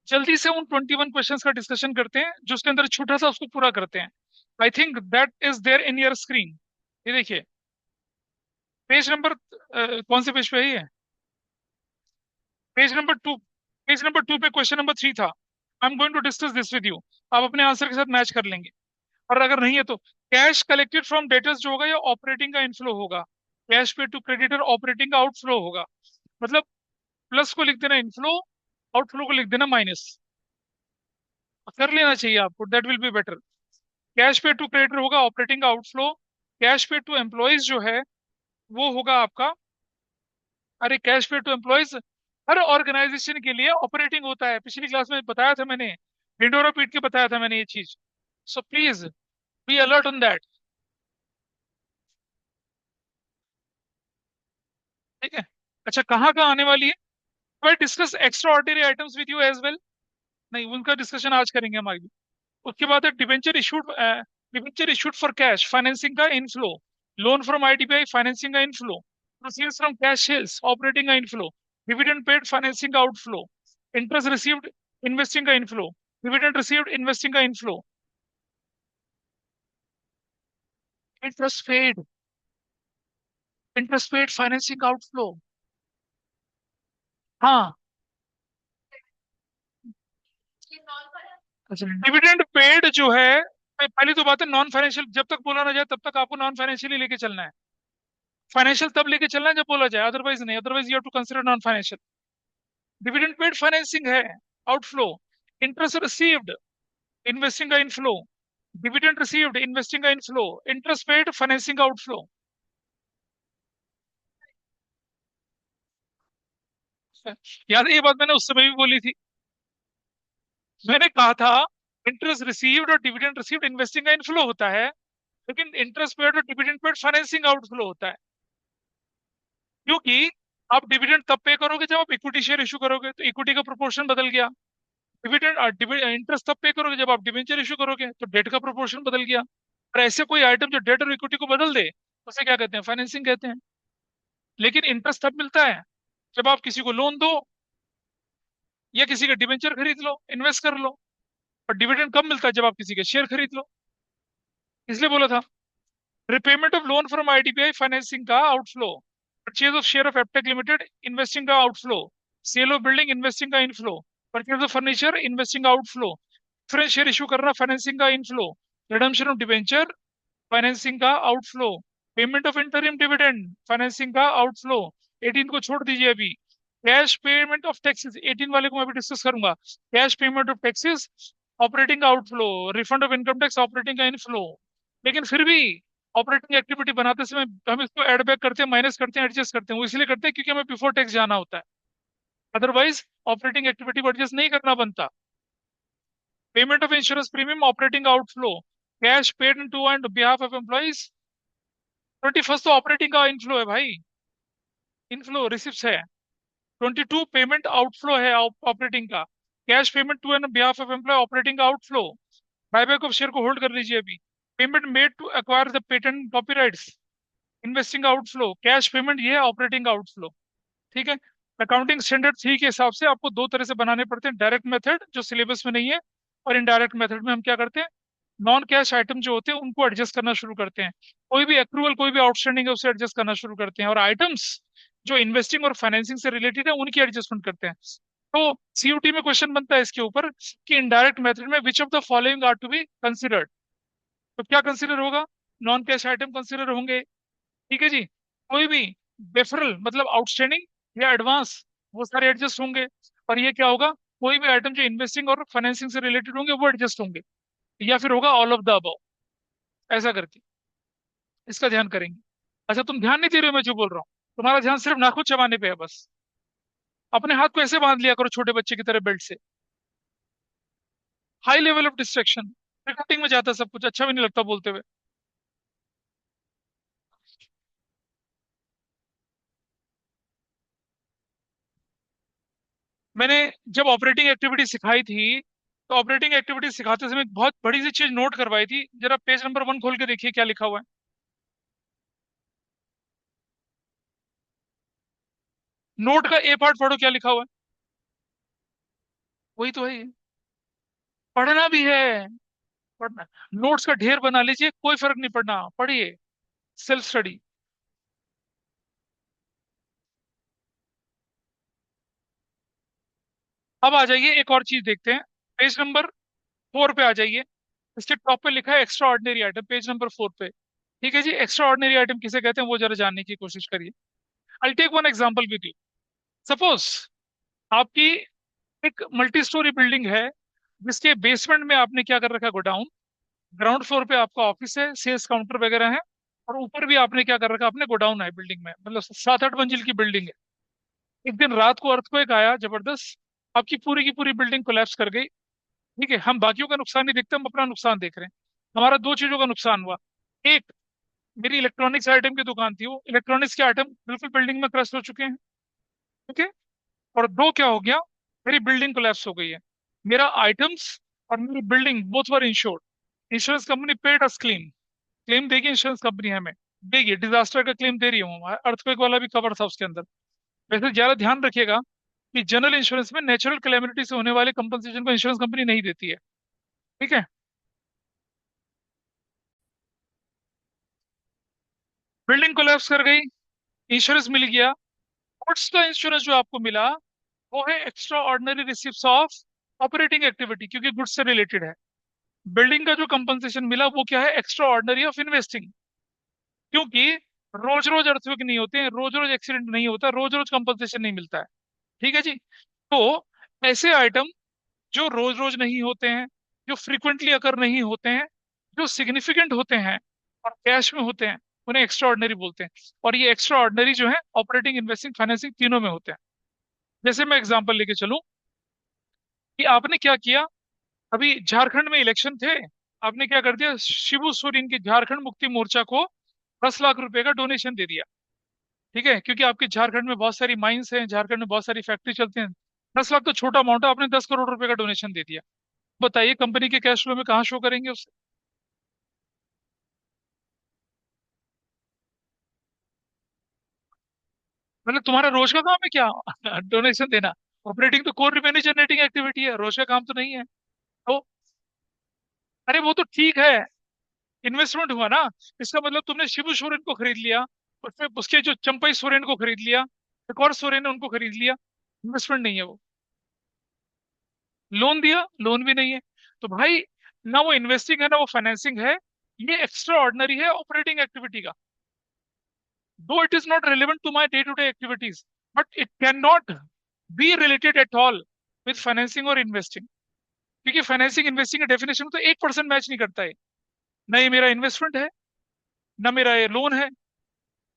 जल्दी से उन 21 क्वेश्चंस का डिस्कशन करते हैं, जो उसके अंदर छोटा सा उसको पूरा करते हैं। I think that is there in your screen. ये देखिए, पेज नंबर कौन से पेज पे है ये? Page number 2। पेज नंबर 2 पे क्वेश्चन नंबर 3 था। I am going to discuss this with you. आप अपने आंसर के साथ मैच कर लेंगे। और अगर नहीं है तो कैश कलेक्टेड फ्रॉम डेटर्स जो होगा, ये ऑपरेटिंग का इनफ्लो होगा। कैश पे टू क्रेडिटर ऑपरेटिंग का आउटफ्लो होगा। मतलब प्लस को लिख देना इनफ्लो, आउटफ्लो को लिख देना माइनस। कर लेना चाहिए आपको, that will be better. Cash पे टू क्रेडिटर होगा ऑपरेटिंग का आउटफ्लो। कैश पे टू एम्प्लॉयज जो है वो होगा आपका, अरे कैश पे टू एम्प्लॉयज हर ऑर्गेनाइजेशन के लिए ऑपरेटिंग होता है, पिछली क्लास में बताया था मैंने, ढिंडोरा पीट के बताया था मैंने ये चीज। So please be alert on that. ठीक है। अच्छा, कहाँ कहाँ आने वाली है? We'll discuss extraordinary items with you as well. नहीं, उनका डिस्कशन आज करेंगे हम आगे। उसके बाद है debenture issued for cash financing का inflow. Loan from IDBI financing का inflow. Proceeds from cash sales operating का इनफ्लो। डिविडेंड पेड फाइनेंसिंग का आउटफ्लो। इंटरेस्ट रिसीव्ड इन्वेस्टिंग का इनफ्लो। डिविडेंड रिसीव्ड इन्वेस्टिंग का inflow. Interest paid, interest paid financing का outflow. हाँ। अच्छा, dividend paid जो है, पहली तो बात है नॉन फाइनेंशियल, जब तक बोला ना जाए तब तक आपको नॉन फाइनेंशियली लेके चलना है। फाइनेंशियल तब लेके चलना है जब बोला जाए, अदरवाइज नहीं, otherwise you have to consider non financial. Dividend paid financing है, आउटफ्लो। इंटरेस्ट रिसीव्ड इन्वेस्टिंग का इनफ्लो। डिविडेंड रिसीव्ड इन्वेस्टिंग का इनफ्लो। इंटरेस्ट पेड फाइनेंसिंग का आउटफ्लो। याद है, ये बात मैंने उस समय भी बोली थी। मैंने कहा था इंटरेस्ट रिसीव्ड और डिविडेंड रिसीव्ड इन्वेस्टिंग का इनफ्लो होता है, लेकिन इंटरेस्ट पेड और डिविडेंड पेड फाइनेंसिंग आउटफ्लो होता है। क्योंकि आप डिविडेंड तब पे करोगे जब आप इक्विटी शेयर इशू करोगे, तो इक्विटी का प्रोपोर्शन बदल गया। डिविडेंड इंटरेस्ट तब पे करोगे जब आप डिवेंचर इशू करोगे, तो डेट का प्रोपोर्शन बदल गया। और ऐसे कोई आइटम जो डेट और इक्विटी को बदल दे, उसे क्या कहते हैं? फाइनेंसिंग कहते हैं। लेकिन इंटरेस्ट तब मिलता है जब आप किसी को लोन दो, या किसी का डिवेंचर खरीद लो, इन्वेस्ट कर लो। और डिविडेंड कब मिलता है? जब आप किसी के शेयर खरीद लो। इसलिए बोला था। Repayment of loan from IDBI financing का outflow. Purchase of share of Aptech limited investing का outflow. Sale of building investing का inflow. Purchase of furniture investing का आउटफ्लो। प्रेफरेंस शेयर इशू करना फाइनेंसिंग का inflow. Redemption of debenture financing का outflow. Payment of interim dividend financing का outflow. 18 को छोड़ दीजिए अभी। कैश पेमेंट ऑफ टैक्सेस 18 वाले को मैं अभी डिस्कस करूंगा। Cash payment of taxes operating का outflow. Refund of income tax operating का इनफ्लो। लेकिन फिर भी ऑपरेटिंग एक्टिविटी बनाते समय हम इसको एड बैक करते हैं, माइनस करते हैं, एडजस्ट करते हैं। वो इसलिए करते हैं क्योंकि हमें बिफोर टैक्स जाना होता है। अदरवाइज ऑपरेटिंग एक्टिविटी को एडजस्ट नहीं करना बनता। Payment of insurance premium operating outflow. Cash paid to and behalf of employees 21 तो ऑपरेटिंग का इनफ्लो है भाई, इनफ्लो रिसिप्ट है। 22 पेमेंट आउटफ्लो है ऑपरेटिंग का। Cash payment to and behalf of employee operating का आउटफ्लो। बायबैक ऑफ शेयर को hold कर लीजिए अभी। Payment made to acquire the patent copyrights investing outflow. Cash payment ये है ऑपरेटिंग आउटफ्लो। ठीक है। अकाउंटिंग स्टैंडर्ड 3 के हिसाब से आपको दो तरह से बनाने पड़ते हैं, डायरेक्ट मेथड जो सिलेबस में नहीं है, और इनडायरेक्ट मेथड में हम क्या करते हैं, नॉन कैश आइटम जो होते हैं उनको एडजस्ट करना शुरू करते हैं। कोई भी एक्रूवल, कोई भी आउटस्टैंडिंग है, उसे एडजस्ट करना शुरू करते हैं। और आइटम्स जो इन्वेस्टिंग और फाइनेंसिंग से रिलेटेड है उनकी एडजस्टमेंट करते हैं। तो सीयूटी में क्वेश्चन बनता है इसके ऊपर कि इनडायरेक्ट मेथड में which of the following are to be considered. तो क्या कंसिडर होगा? नॉन कैश आइटम कंसिडर होंगे। ठीक है जी। कोई भी डेफरल मतलब आउटस्टैंडिंग या एडवांस, वो सारे एडजस्ट होंगे। और ये क्या होगा? कोई भी आइटम जो इन्वेस्टिंग और फाइनेंसिंग से रिलेटेड होंगे वो एडजस्ट होंगे। या फिर होगा ऑल ऑफ द अबव, ऐसा करके इसका ध्यान करेंगे। अच्छा, तुम ध्यान नहीं दे रहे हो मैं जो बोल रहा हूँ। तुम्हारा ध्यान सिर्फ नाखून चबाने पे है बस। अपने हाथ को ऐसे बांध लिया करो छोटे बच्चे की तरह बेल्ट से। High level of distraction, recording में जाता है सब कुछ, अच्छा भी नहीं लगता बोलते हुए। मैंने जब ऑपरेटिंग एक्टिविटी सिखाई थी, तो ऑपरेटिंग एक्टिविटी सिखाते समय एक बहुत बड़ी सी चीज नोट करवाई थी। जरा पेज नंबर 1 खोल के देखिए क्या लिखा हुआ है। नोट का ए पार्ट पढ़ो क्या लिखा हुआ है। वही तो है। पढ़ना भी है। पढ़ना, नोट्स का ढेर बना लीजिए, कोई फर्क नहीं पड़ना, पढ़िए। Self study. अब आ जाइए, एक और चीज देखते हैं। पेज नंबर 4 पे आ जाइए। इसके टॉप पे लिखा है extra ordinary item, page number 4 पे। ठीक है जी, एक्स्ट्रा ऑर्डिनरी आइटम किसे कहते हैं वो जरा जानने की कोशिश करिए। I take one example with you. Suppose आपकी एक मल्टी स्टोरी बिल्डिंग है, जिसके बेसमेंट में आपने क्या कर रखा है, गोडाउन। ग्राउंड फ्लोर पे आपका ऑफिस है, सेल्स काउंटर वगैरह है। और ऊपर भी आपने क्या कर रखा है, अपने गोडाउन है बिल्डिंग में, मतलब 7-8 मंजिल की बिल्डिंग है। एक दिन रात को अर्थक्वेक आया जबरदस्त, आपकी पूरी की पूरी बिल्डिंग कोलैप्स कर गई। ठीक है, हम बाकियों का नुकसान नहीं देखते, हम अपना नुकसान देख रहे हैं। हमारा दो चीजों का नुकसान हुआ। एक, मेरी इलेक्ट्रॉनिक्स आइटम की दुकान थी, वो इलेक्ट्रॉनिक्स के आइटम बिल्कुल बिल्डिंग में क्रस्ट हो चुके हैं। ठीक है। और दो, क्या हो गया, मेरी बिल्डिंग कोलैप्स हो गई है। मेरा आइटम्स और मेरी building both were insured. Insurance company paid us claim. Claim देगी इंश्योरेंस कंपनी हमें, देगी, डिजास्टर का क्लेम दे रही हूँ, अर्थक्वेक वाला भी कवर था उसके अंदर। वैसे ज्यादा ध्यान रखिएगा कि जनरल इंश्योरेंस में नेचुरल कैलेमिटी से होने वाले कंपनसेशन को इंश्योरेंस कंपनी नहीं देती है। ठीक है। बिल्डिंग कोलैप्स कर गई, इंश्योरेंस मिल गया। गुड्स का इंश्योरेंस जो आपको मिला, वो है extra ordinary receipt of operating activity, क्योंकि गुड्स से रिलेटेड है। बिल्डिंग का जो कंपनसेशन मिला वो क्या है, एक्स्ट्रा ऑर्डिनरी ऑफ इन्वेस्टिंग। क्योंकि रोज रोज अर्थक्वेक नहीं होते हैं, रोज रोज एक्सीडेंट नहीं होता, रोज रोज कंपनसेशन नहीं मिलता है। ठीक है जी। तो ऐसे आइटम जो रोज रोज नहीं होते हैं, जो फ्रिक्वेंटली अकर नहीं होते हैं, जो सिग्निफिकेंट होते हैं और कैश में होते हैं, उन्हें एक्स्ट्रा ऑर्डिनरी बोलते हैं। और ये एक्स्ट्रा ऑर्डिनरी जो है ऑपरेटिंग, इन्वेस्टिंग, फाइनेंसिंग तीनों में होते हैं। जैसे मैं एग्जांपल लेके चलूं कि आपने क्या किया, अभी झारखंड में इलेक्शन थे, आपने क्या कर दिया, शिबू सोरेन के झारखंड मुक्ति मोर्चा को 10 लाख रुपए का डोनेशन दे दिया। ठीक है, क्योंकि आपके झारखंड में बहुत सारी माइंस हैं, झारखंड में बहुत सारी फैक्ट्री चलती हैं। 10 लाख तो छोटा अमाउंट है, आपने 10 करोड़ रुपए का डोनेशन दे दिया। बताइए कंपनी के कैश फ्लो में कहाँ शो करेंगे उससे। मतलब तुम्हारा रोज का काम है क्या डोनेशन देना। ऑपरेटिंग तो कोर रेवेन्यू जनरेटिंग एक्टिविटी है, रोज का काम तो नहीं है। तो अरे वो तो ठीक है, इन्वेस्टमेंट हुआ ना। इसका मतलब तुमने शिबू सोरेन को खरीद लिया, उसमें उसके जो चंपई सोरेन को खरीद लिया, एक और सोरेन है उनको खरीद लिया। इन्वेस्टमेंट नहीं है वो। लोन दिया, लोन भी नहीं है। तो भाई, ना वो इन्वेस्टिंग है ना वो फाइनेंसिंग है। ये एक्स्ट्रा ऑर्डिनरी है ऑपरेटिंग एक्टिविटी का। Though it is not relevant to my day to day activities, but it can not be related at all with financing और इन्वेस्टिंग। क्योंकि फाइनेंसिंग इन्वेस्टिंग के डेफिनेशन तो 1% मैच नहीं करता है। ना ये मेरा इन्वेस्टमेंट है, ना मेरा ये लोन है।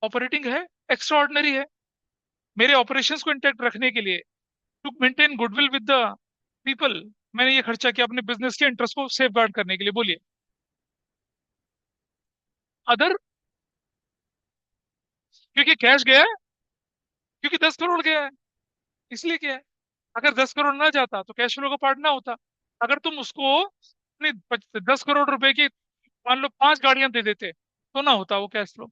ऑपरेटिंग है, एक्स्ट्रा ऑर्डिनरी है। मेरे ऑपरेशंस को इंटैक्ट रखने के लिए, to maintain goodwill with the people, मैंने ये खर्चा किया अपने बिजनेस के इंटरेस्ट को सेफ गार्ड करने के लिए। बोलिए। अदर, क्योंकि कैश गया है, क्योंकि 10 करोड़ गया है, इसलिए क्या है। अगर 10 करोड़ ना जाता तो कैश फ्लो का पार्ट ना होता। अगर तुम उसको अपने 10 करोड़ रुपए की, मान लो 5 गाड़ियां दे देते, तो ना होता वो कैश फ्लो।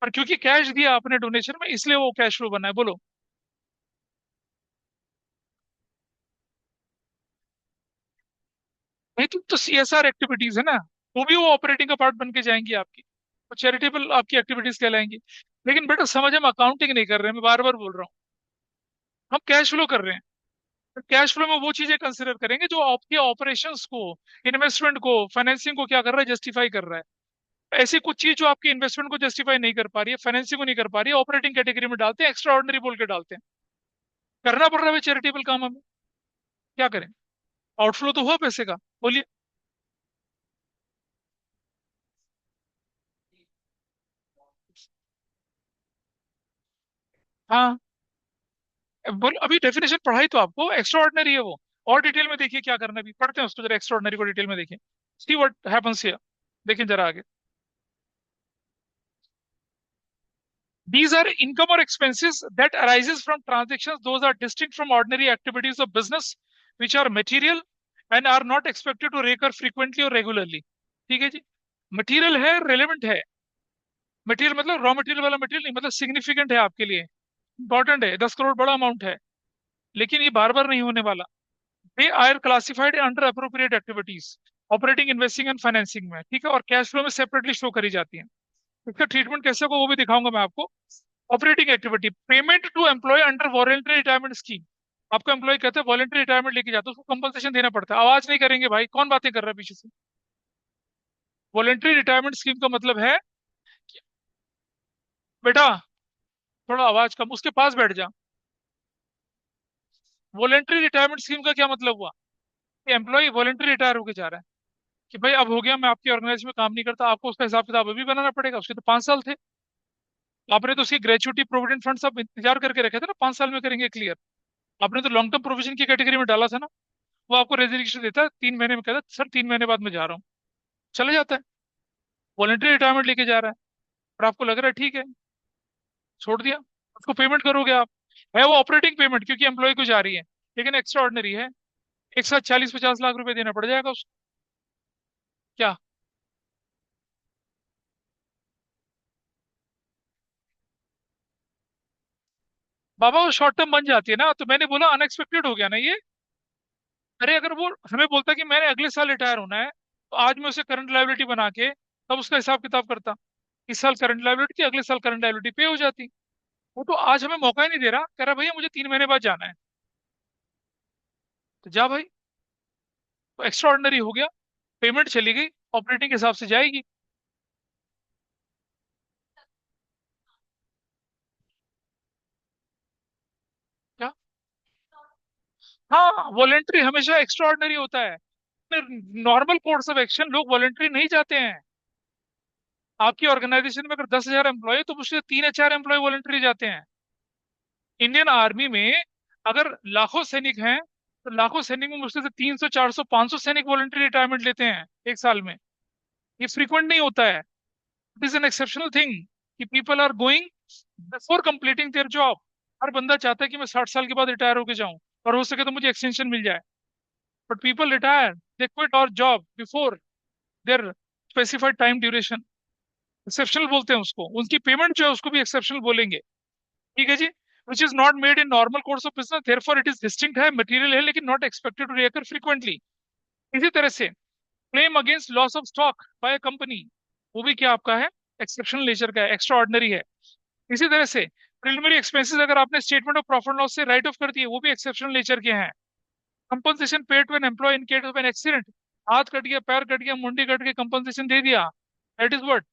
पर क्योंकि कैश दिया आपने डोनेशन में, इसलिए वो कैश फ्लो बना है। बोलो। नहीं तो सीएसआर एक्टिविटीज है ना, वो भी वो ऑपरेटिंग का पार्ट बन के जाएंगी आपकी, वो चैरिटेबल आपकी एक्टिविटीज कहलाएंगी। लेकिन बेटा समझ, हम अकाउंटिंग नहीं कर रहे हैं, मैं बार बार बोल रहा हूँ, हम कैश फ्लो कर रहे हैं। तो कैश फ्लो में वो चीजें कंसिडर करेंगे जो आपके ऑपरेशंस को, इन्वेस्टमेंट को, फाइनेंसिंग को क्या कर रहा है, जस्टिफाई कर रहा है। ऐसी कुछ चीज जो आपकी इन्वेस्टमेंट को जस्टिफाई नहीं कर पा रही है, फाइनेंसिंग को नहीं कर पा रही है, ऑपरेटिंग कैटेगरी में डालते हैं, एक्स्ट्रा ऑर्डिनरी बोल के डालते हैं। करना पड़ रहा है चैरिटेबल काम हमें, क्या करें। आउटफ्लो तो हुआ पैसे का। बोलिए। हाँ, बोल, अभी डेफिनेशन पढ़ाई तो आपको, एक्स्ट्रा ऑर्डिनरी है वो। और डिटेल में देखिए क्या करना है, अभी पढ़ते हैं उसको जरा, एक्स्ट्रा ऑर्डिनरी को डिटेल में देखिए। See what happens here. देखिए जरा आगे। These are income or expenses that arises from transactions. Those are distinct from ordinary activities of business, which are material and are not expected to recur frequently or regularly. ठीक है जी। Material है, relevant है। Material मतलब raw material वाला material नहीं, मतलब significant है आपके लिए, इंपॉर्टेंट है, 10 करोड़ बड़ा अमाउंट है। लेकिन ये बार बार नहीं होने वाला। They are classified under appropriate activities, operating, investing and financing में, ठीक है, और कैश फ्लो में सेपरेटली शो करी जाती है। इसका ट्रीटमेंट कैसे होगा वो भी दिखाऊंगा मैं आपको। Operating activity, payment to employee under voluntary retirement scheme. आपको एम्प्लॉय कहते हैं वॉलेंटरी रिटायरमेंट लेके जाते हैं, उसको कंपनसेशन देना पड़ता है। आवाज नहीं करेंगे भाई, कौन बातें कर रहा है पीछे से। वॉलेंटरी रिटायरमेंट स्कीम का मतलब है कि बेटा थोड़ा आवाज कम, उसके पास बैठ जा। वॉलेंटरी रिटायरमेंट स्कीम का क्या मतलब हुआ कि एम्प्लॉय वॉलेंटरी रिटायर होके जा रहा है, कि भाई अब हो गया, मैं आपकी ऑर्गेनाइजेशन में काम नहीं करता, आपको उसका हिसाब किताब अभी बनाना पड़ेगा। उसके तो 5 साल थे, आपने तो उसकी ग्रेचुटी प्रोविडेंट फंड सब इंतजार करके रखे थे ना, 5 साल में करेंगे क्लियर। आपने तो लॉन्ग टर्म प्रोविजन की कैटेगरी में डाला था ना। वो आपको रेजिग्नेशन देता है 3 महीने में, कहता है सर 3 महीने बाद मैं जा रहा हूँ, चले जाता है। वॉलेंटरी रिटायरमेंट लेके जा रहा है, और आपको लग रहा है ठीक है, छोड़ दिया, उसको पेमेंट करोगे आप। है वो ऑपरेटिंग पेमेंट क्योंकि एम्प्लॉय को जा रही है, लेकिन एक्स्ट्रा ऑर्डिनरी है, एक साथ 40-50 लाख रुपए देना पड़ जाएगा उसको। क्या? बाबा वो शॉर्ट टर्म बन जाती है ना, तो मैंने बोला अनएक्सपेक्टेड हो गया ना ये। अरे अगर वो हमें बोलता कि मैंने अगले साल रिटायर होना है, तो आज मैं उसे करंट लायबिलिटी बना के तब उसका हिसाब किताब करता। इस साल करंट लायबिलिटी थी, अगले साल करंट लायबिलिटी पे हो जाती। वो तो आज हमें मौका ही नहीं दे रहा, कह रहा भैया मुझे 3 महीने बाद जाना है। तो जा भाई, तो एक्स्ट्रा ऑर्डिनरी हो गया, पेमेंट चली गई, ऑपरेटिंग के हिसाब से जाएगी। क्या? हाँ, वॉलेंट्री हमेशा एक्स्ट्रा ऑर्डिनरी होता है। नॉर्मल कोर्स ऑफ एक्शन लोग वॉलेंट्री नहीं जाते हैं। आपकी ऑर्गेनाइजेशन में अगर 10,000 एम्प्लॉय तो मुझसे 3 या 4 एम्प्लॉय वॉलेंट्री जाते हैं। इंडियन आर्मी में अगर लाखों सैनिक हैं, तो लाखों सैनिक में मुश्किल से 300, 400, 500 सैनिक वॉलेंट्री रिटायरमेंट लेते हैं एक साल में। ये फ्रीक्वेंट नहीं होता है, it is an exceptional thing कि people are going before completing their job. हर बंदा चाहता है कि मैं 60 साल के बाद रिटायर होके जाऊं, और हो सके तो मुझे एक्सटेंशन मिल जाए। But people retire, they quit और job before their specified time duration. Exceptional बोलते हैं उसको, उनकी पेमेंट जो है उसको भी एक्सेप्शनल बोलेंगे। ठीक है जी। Which is not made in normal course of business, therefore it is distinct है, मटेरियल है, लेकिन not expected to recur frequently. इसी तरह से claim against loss of stock by a company, वो भी क्या आपका है, एक्सेप्शनल नेचर का है, एक्स्ट्रा ऑर्डिनरी है। इसी तरह से प्रिलिमिनरी एक्सपेंसेस अगर आपने स्टेटमेंट ऑफ प्रॉफिट लॉस से राइट ऑफ कर दिए, वो भी एक्सेप्शनल नेचर के हैं। Compensation paid to an employee in case of an accident, हाथ कट गया, पैर कट गया, मुंडी कट गई, कंपनसेशन दे दिया, that is what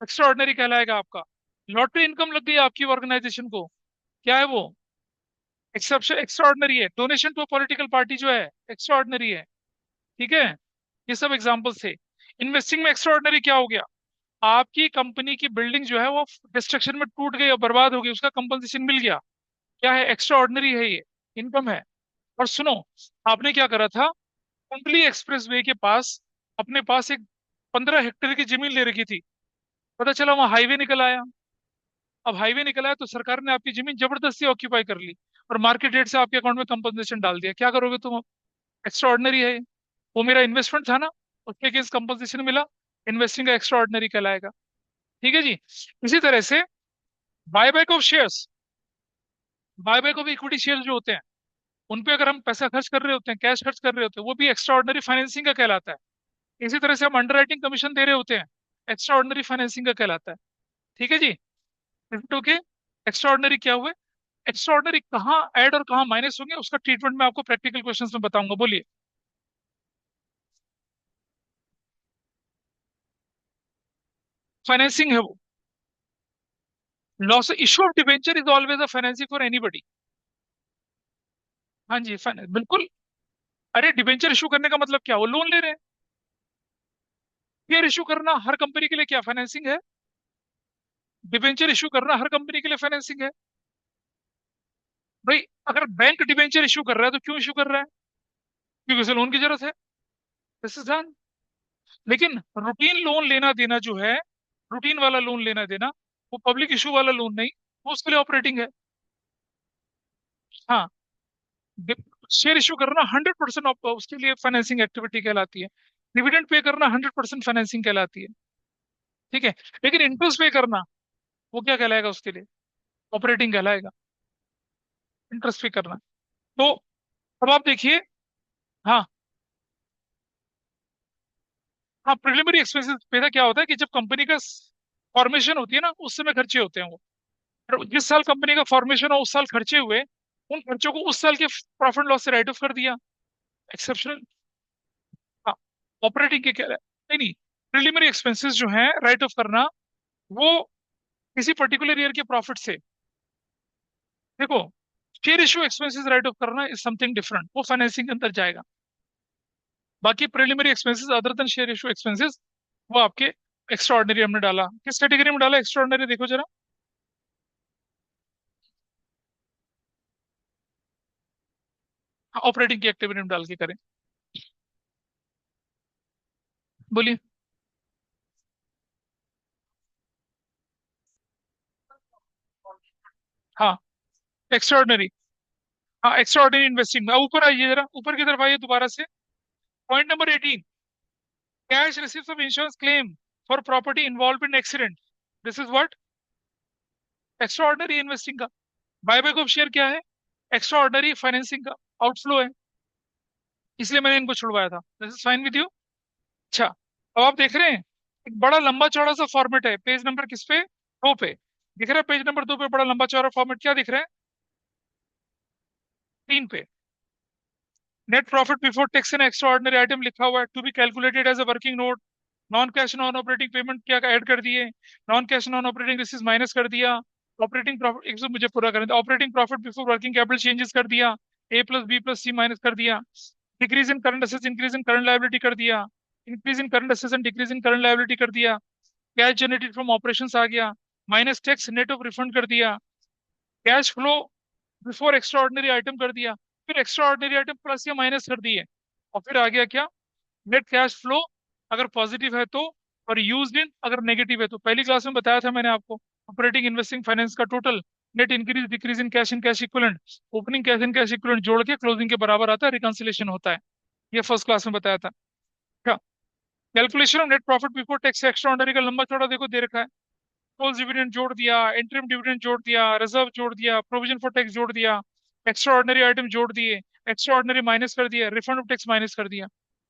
extra ordinary कहलाएगा आपका। लॉटरी इनकम लग गई आपकी ऑर्गेनाइजेशन को, क्या है वो, एक्सेप्शन एक्स्ट्रा ऑर्डिनरी है। डोनेशन टू पॉलिटिकल पार्टी जो है एक्स्ट्रा ऑर्डिनरी है। ठीक है, ये सब एग्जांपल्स थे। इन्वेस्टिंग में एक्स्ट्रा ऑर्डिनरी क्या हो गया, आपकी कंपनी की बिल्डिंग जो है वो डिस्ट्रक्शन में टूट गई और बर्बाद हो गई, उसका कंपनसेशन मिल गया, क्या है, एक्स्ट्रा ऑर्डिनरी है ये, इनकम है। और सुनो, आपने क्या करा था, कुंडली एक्सप्रेस वे के पास अपने पास एक 15 हेक्टेयर की जमीन ले रखी थी, पता चला वहां हाईवे निकल आया। अब हाईवे निकल आया तो सरकार ने आपकी जमीन जबरदस्ती ऑक्यूपाई कर ली, और मार्केट रेट से आपके अकाउंट में कंपनसेशन डाल दिया, क्या करोगे तुम? एक्स्ट्रा ऑर्डिनरी है ये। वो मेरा इन्वेस्टमेंट था ना, उसके अगेंस्ट कंपनसेशन मिला, इन्वेस्टिंग का एक्स्ट्रा ऑर्डिनरी कहलाएगा। ठीक है जी। इसी तरह से buyback of shares, buyback of equity shares जो होते हैं, उन पे अगर हम पैसा खर्च कर रहे होते हैं, कैश खर्च कर रहे होते हैं, वो भी एक्स्ट्रा ऑर्डिनरी फाइनेंसिंग का कहलाता है। इसी तरह से हम अंडरराइटिंग कमीशन दे रहे होते हैं, एक्स्ट्रा ऑर्डिनरी फाइनेंसिंग का कहलाता है। ठीक है जी। ओके, एक्स्ट्रा ऑर्डिनरी क्या हुए, एक्स्ट्रा ऑर्डिनरी कहाँ ऐड और कहाँ माइनस होंगे उसका ट्रीटमेंट मैं आपको प्रैक्टिकल क्वेश्चंस में बताऊंगा, बोलिए। फाइनेंसिंग है वो, loss issue of debenture is always a financing for anybody. हाँ जी, बिल्कुल। अरे डिबेंचर इशू करने का मतलब क्या, वो लोन ले रहे हैं। शेयर इशू करना हर कंपनी के लिए क्या फाइनेंसिंग है, डिबेंचर इशू करना हर कंपनी के लिए फाइनेंसिंग है। भाई अगर बैंक डिबेंचर इशू कर रहा है तो क्यों इशू कर रहा है, क्योंकि उसे लोन की जरूरत है, दिस इज डन। लेकिन रूटीन लोन लेना देना जो है, रूटीन वाला लोन लेना देना, वो पब्लिक इशू वाला लोन नहीं, वो उसके लिए ऑपरेटिंग है। हाँ, शेयर इशू करना 100% उसके लिए फाइनेंसिंग एक्टिविटी कहलाती है। डिविडेंड पे करना 100% फाइनेंसिंग कहलाती है। ठीक है, लेकिन इंटरेस्ट पे करना वो क्या कहलाएगा उसके लिए, ऑपरेटिंग कहलाएगा, इंटरेस्ट पे करना। तो अब आप देखिए, हाँ हाँ, प्रिलिमिनरी एक्सपेंसेस पैसा क्या होता है कि जब कंपनी का फॉर्मेशन होती है ना, उस समय खर्चे होते हैं वो। और जिस साल कंपनी का फॉर्मेशन हो उस साल खर्चे हुए, उन खर्चों को उस साल के प्रॉफिट लॉस से राइट ऑफ कर दिया। एक्सेप्शनल। हाँ। ऑपरेटिंग के क्या, नहीं नहीं, प्रिलिमिनरी एक्सपेंसेस जो है राइट ऑफ करना, वो किसी पर्टिकुलर ईयर के प्रॉफिट से। देखो, share issue expenses right of करना इज समथिंग डिफरेंट, वो फाइनेंसिंग के अंदर जाएगा। बाकी preliminary expenses other than share issue expenses, वो आपके एक्स्ट्रा ऑर्डिनरी हमने डाला। किस कैटेगरी में डाला एक्स्ट्रा ऑर्डिनरी, देखो जरा। ऑपरेटिंग की एक्टिविटी में डाल के करें। बोलिए। हाँ, एक्स्ट्रा ऑर्डिनरी। हाँ, एक्स्ट्रा ऑर्डिनरी इन्वेस्टिंग में ऊपर आइए जरा, ऊपर की तरफ आइए दोबारा से। Point number 18, cash receives of insurance claim for property involve in accident. This is what, extra ordinary investing का। बायबैक ऑफ शेयर क्या है, एक्स्ट्रा ऑर्डिनरी फाइनेंसिंग का आउटफ्लो है, इसलिए मैंने इनको छुड़वाया था। This is fine with you. अच्छा, अब आप देख रहे हैं एक बड़ा लंबा चौड़ा सा फॉर्मेट है, पेज नंबर किस पे, 2 पे। दिख रहा है पेज नंबर 2 पे बड़ा लंबा चौड़ा फॉर्मेट, क्या दिख रहा है, 3 पे। Net profit before tax and extraordinary item लिखा हुआ है, to be calculated as a working note. Non cash non operating payment क्या ऐड कर दिए, non cash non operating receive minus कर दिया। ऑपरेटिंग प्रॉफिट, एक मुझे पूरा करें, operating profit before working capital changes कर दिया, A plus B plus C minus कर दिया। Decrease in current assets increase in current liability कर दिया, increase in current assets and decrease in current liability कर दिया। कैश जनरेटेड फ्रॉम ऑपरेशंस आ गया, minus tax net of refund कर दिया। Cash flow before extra ordinary item कर दिया, फिर एक्स्ट्रा ऑर्डिनरी आइटम प्लस या माइनस कर दिए। और फिर आ गया क्या, नेट कैश फ्लो अगर पॉजिटिव है तो, और यूज्ड इन अगर नेगेटिव है तो। पहली क्लास में बताया था मैंने आपको, ऑपरेटिंग इन्वेस्टिंग फाइनेंस का total, net increase decrease in cash in cash equivalent, opening cash in cash equivalent जोड़ के क्लोजिंग के बराबर आता है, रिकंसिलेशन होता है। ये फर्स्ट क्लास में बताया था। क्या, calculation of net profit before tax extra ordinary का लंबा चौड़ा देखो दे रखा है। पोस्ट डिविडेंड जोड़ दिया, इंटरिम डिविडेंड जोड़ दिया, रिजर्व जोड़ दिया, प्रोविजन फॉर टैक्स जोड़ दिया, एक्स्ट्रा ऑर्डिनरी आइटम जोड़ दिए, एक्स्ट्रा ऑर्डिनरी माइनस कर दिया, रिफंड ऑफ टैक्स माइनस कर दिया।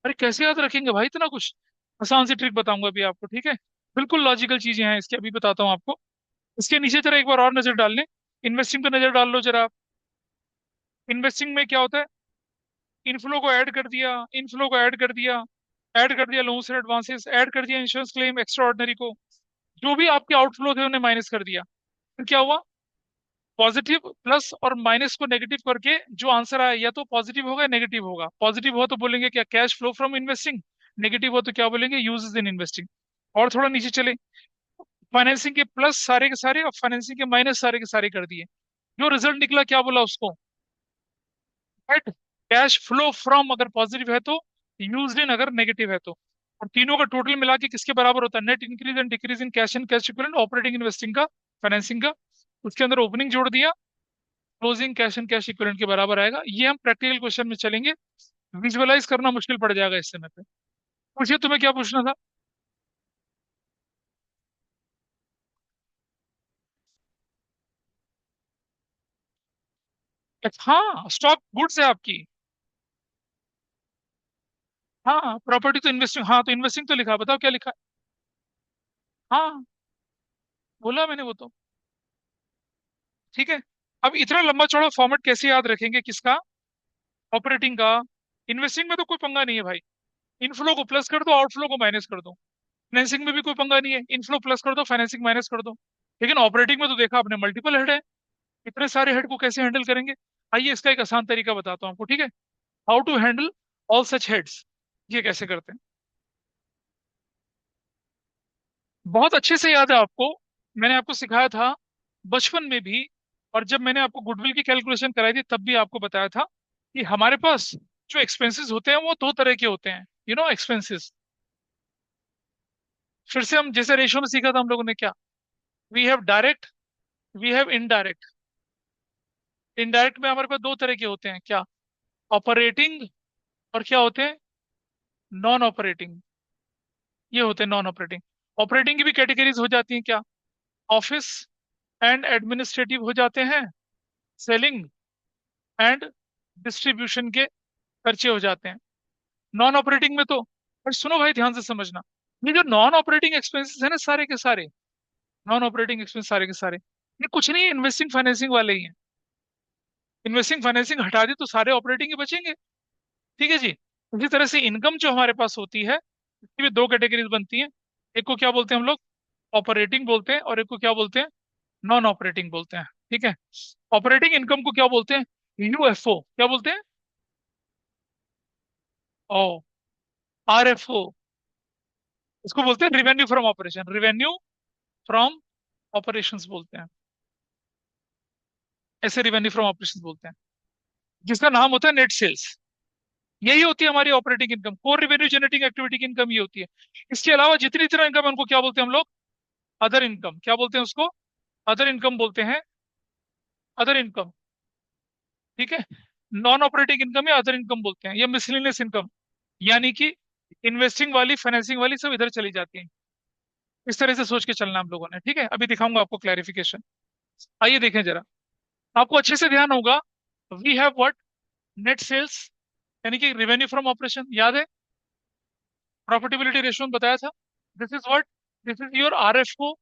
अरे कैसे याद रखेंगे भाई इतना कुछ, आसान सी ट्रिक बताऊंगा अभी आपको, ठीक है। बिल्कुल लॉजिकल चीजें हैं इसके, अभी बताता हूँ आपको। इसके नीचे जरा एक बार और नजर डाल लें, इन्वेस्टिंग पे नजर डाल लो जरा आप। इन्वेस्टिंग में क्या होता है, इनफ्लो को ऐड कर दिया, इनफ्लो को ऐड कर दिया लोन्स एंड एडवांसेस, ऐड कर दिया इंश्योरेंस क्लेम एक्स्ट्रा ऑर्डिनरी को, जो भी आपके आउटफ्लो थे उन्हें माइनस कर दिया। फिर क्या हुआ, पॉजिटिव प्लस और माइनस को नेगेटिव करके जो आंसर आया, या तो पॉजिटिव होगा या नेगेटिव होगा। पॉजिटिव हो तो बोलेंगे क्या, cash flow from investing. Negative हो तो क्या बोलेंगे, यूजेस इन इन्वेस्टिंग। और थोड़ा नीचे चले, फाइनेंसिंग के प्लस सारे के सारे और फाइनेंसिंग के माइनस सारे के सारे कर दिए। जो रिजल्ट निकला क्या बोला उसको, नेट कैश फ्लो फ्रॉम अगर पॉजिटिव है तो, यूज्ड इन अगर नेगेटिव है तो। और तीनों का टोटल मिला के किसके बराबर होता है, net increase and decrease in cash and cash equivalent, operating investing का, फाइनेंसिंग का। उसके अंदर ओपनिंग जोड़ दिया, closing cash and cash equivalent के बराबर आएगा। ये हम प्रैक्टिकल क्वेश्चन में चलेंगे, विजुअलाइज करना मुश्किल पड़ जाएगा इस समय पे। पूछिए तुम्हें क्या पूछना था। हाँ, स्टॉक गुड्स है आपकी। हाँ, प्रॉपर्टी तो इन्वेस्टिंग, हाँ तो इन्वेस्टिंग तो लिखा, बताओ क्या लिखा है। हाँ, बोला मैंने वो तो, ठीक है। अब इतना लंबा चौड़ा फॉर्मेट कैसे याद रखेंगे किसका, ऑपरेटिंग का। इन्वेस्टिंग में तो कोई पंगा नहीं है भाई, इनफ्लो को प्लस कर दो, आउटफ्लो को माइनस कर दो। फाइनेंसिंग में भी कोई पंगा नहीं है, इनफ्लो प्लस कर दो, फाइनेंसिंग माइनस कर दो। लेकिन ऑपरेटिंग में तो देखा आपने मल्टीपल हेड है, इतने सारे हेड को कैसे हैंडल करेंगे। आइए इसका एक आसान तरीका बताता हूँ आपको, ठीक है। How to handle all such heads, ये कैसे करते हैं। बहुत अच्छे से याद है आपको, मैंने आपको सिखाया था बचपन में भी। और जब मैंने आपको गुडविल की कैलकुलेशन कराई थी तब भी आपको बताया था कि हमारे पास जो एक्सपेंसेस होते हैं वो 2 तरह के होते हैं, एक्सपेंसेस। फिर से हम जैसे रेशियो में सीखा था हम लोगों ने क्या, we have direct, we have indirect. Indirect में हमारे पास 2 तरह के होते हैं, क्या, ऑपरेटिंग, और क्या होते हैं, नॉन ऑपरेटिंग। ये होते हैं नॉन ऑपरेटिंग। ऑपरेटिंग की भी कैटेगरीज हो जाती हैं क्या, ऑफिस एंड एडमिनिस्ट्रेटिव हो जाते हैं, सेलिंग एंड डिस्ट्रीब्यूशन के खर्चे हो जाते हैं। नॉन ऑपरेटिंग में तो, पर सुनो भाई ध्यान से समझना, ये जो नॉन ऑपरेटिंग एक्सपेंसेस है ना सारे के सारे, नॉन ऑपरेटिंग एक्सपेंस सारे के सारे, ये कुछ नहीं है, इन्वेस्टिंग फाइनेंसिंग वाले ही हैं। इन्वेस्टिंग फाइनेंसिंग हटा दी तो सारे ऑपरेटिंग ही बचेंगे। ठीक है जी। इसी तरह से इनकम जो हमारे पास होती है, इसकी भी दो कैटेगरीज बनती हैं। एक को क्या बोलते हैं हम लोग, ऑपरेटिंग बोलते हैं, और एक को क्या बोलते हैं, नॉन ऑपरेटिंग बोलते हैं। ठीक है। ऑपरेटिंग इनकम को क्या बोलते हैं, यूएफओ क्या बोलते हैं, ओ आरएफओ, इसको बोलते हैं revenue from operation, revenue from operations बोलते हैं, ऐसे रिवेन्यू फ्रॉम ऑपरेशंस बोलते हैं, जिसका नाम होता है नेट सेल्स। यही होती है हमारी operating income, core revenue generating activity की इनकम ये होती है। इसके अलावा जितनी तरह इनकम है उनको क्या बोलते हैं हम लोग, अदर इनकम, क्या बोलते हैं उसको, अदर इनकम बोलते हैं, अदर इनकम। ठीक है। नॉन ऑपरेटिंग इनकम या अदर इनकम बोलते हैं, या मिसलिनियस इनकम, यानी कि इन्वेस्टिंग वाली फाइनेंसिंग वाली सब इधर चली जाती हैं। इस तरह से सोच के चलना हम लोगों ने। ठीक है, अभी दिखाऊंगा आपको क्लैरिफिकेशन। आइए देखें जरा, आपको अच्छे से ध्यान होगा, we have what, net sales, यानी कि रेवेन्यू फ्रॉम ऑपरेशन, याद है, प्रॉफिटेबिलिटी रेशियो बताया था, this is what, this is your RFO,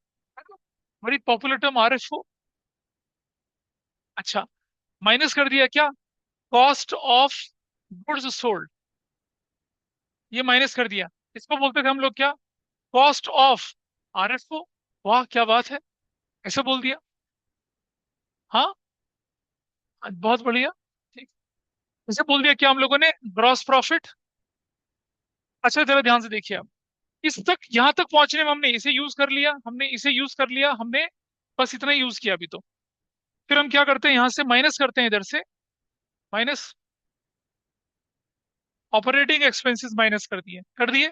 बड़ी पॉपुलर टर्म आरएफओ। अच्छा, माइनस कर दिया क्या, कॉस्ट ऑफ गुड्स सोल्ड, ये माइनस कर दिया, इसको बोलते थे हम लोग क्या, कॉस्ट ऑफ आरएफओ। वाह क्या बात है, ऐसे बोल दिया। हाँ, बहुत बढ़िया। ठीक, इसे बोल दिया क्या हम लोगों ने, ग्रॉस प्रॉफिट। अच्छा जरा ध्यान से देखिए आप, इस तक यहां तक पहुंचने में हमने इसे यूज कर लिया, हमने इसे यूज कर लिया, हमने बस इतना ही यूज किया अभी तो। फिर हम क्या करते हैं, यहां से माइनस करते हैं, इधर से माइनस, ऑपरेटिंग एक्सपेंसेस माइनस कर दिए।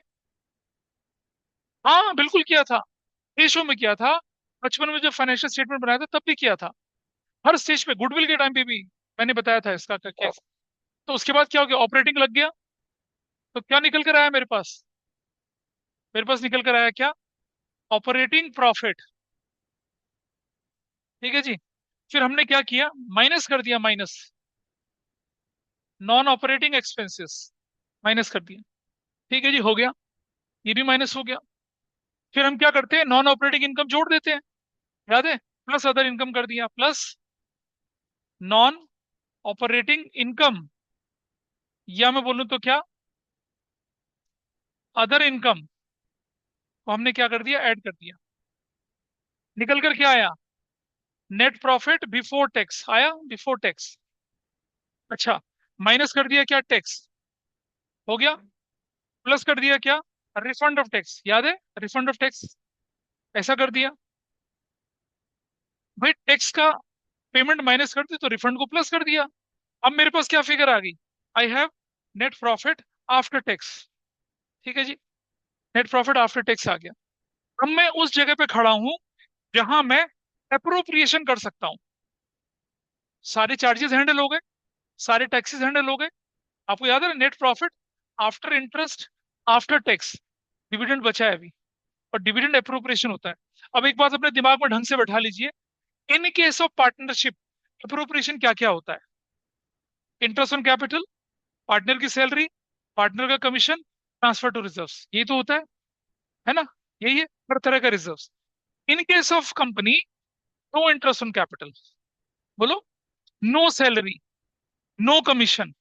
हाँ बिल्कुल किया था, रेशो में किया था, बचपन में जब फाइनेंशियल स्टेटमेंट बनाया था तब भी किया था, हर स्टेज पे, गुडविल के टाइम पे भी मैंने बताया था इसका क्या। तो उसके बाद क्या हो गया, ऑपरेटिंग लग गया, तो क्या निकल कर आया मेरे पास, मेरे पास निकल कर आया क्या, ऑपरेटिंग प्रॉफिट। ठीक है जी। फिर हमने क्या किया, माइनस कर दिया, minus non operating expenses, minus कर दिया। ठीक है जी, हो गया, ये भी माइनस हो गया। फिर हम क्या करते हैं, नॉन ऑपरेटिंग इनकम जोड़ देते हैं, याद है, प्लस अदर इनकम कर दिया, प्लस नॉन ऑपरेटिंग इनकम, या मैं बोलूं तो क्या, अदर इनकम को हमने क्या कर दिया, ऐड कर दिया। निकल कर क्या आया, नेट प्रॉफिट बिफोर टैक्स आया, बिफोर टैक्स। अच्छा, माइनस कर दिया क्या, टैक्स, हो गया, प्लस कर दिया क्या, रिफंड ऑफ टैक्स, याद है, रिफंड ऑफ टैक्स, ऐसा कर दिया। भाई टैक्स का पेमेंट माइनस कर दी तो रिफंड को प्लस कर दिया। अब मेरे पास क्या फिगर आ गई, I have net profit after tax. ठीक है जी, नेट प्रॉफिट आफ्टर टैक्स आ गया। अब मैं उस जगह पे खड़ा हूं जहां मैं अप्रोप्रिएशन कर सकता हूं, सारे चार्जेस हैंडल हो गए, सारे टैक्सेस हैंडल हो गए। आपको याद है net profit after interest after tax, dividend बचा है अभी, और डिविडेंड अप्रोप्रिएशन होता है। अब एक बात अपने दिमाग में ढंग से बैठा लीजिए, इन केस ऑफ पार्टनरशिप अप्रोप्रिएशन क्या क्या होता है, इंटरेस्ट ऑन कैपिटल, पार्टनर की सैलरी, पार्टनर का कमीशन, ट्रांसफर टू रिजर्व्स, यही तो होता है ना, यही है हर तरह का reserves. In case of company, no interest on capital, बोलो, नो सैलरी, नो कमीशन,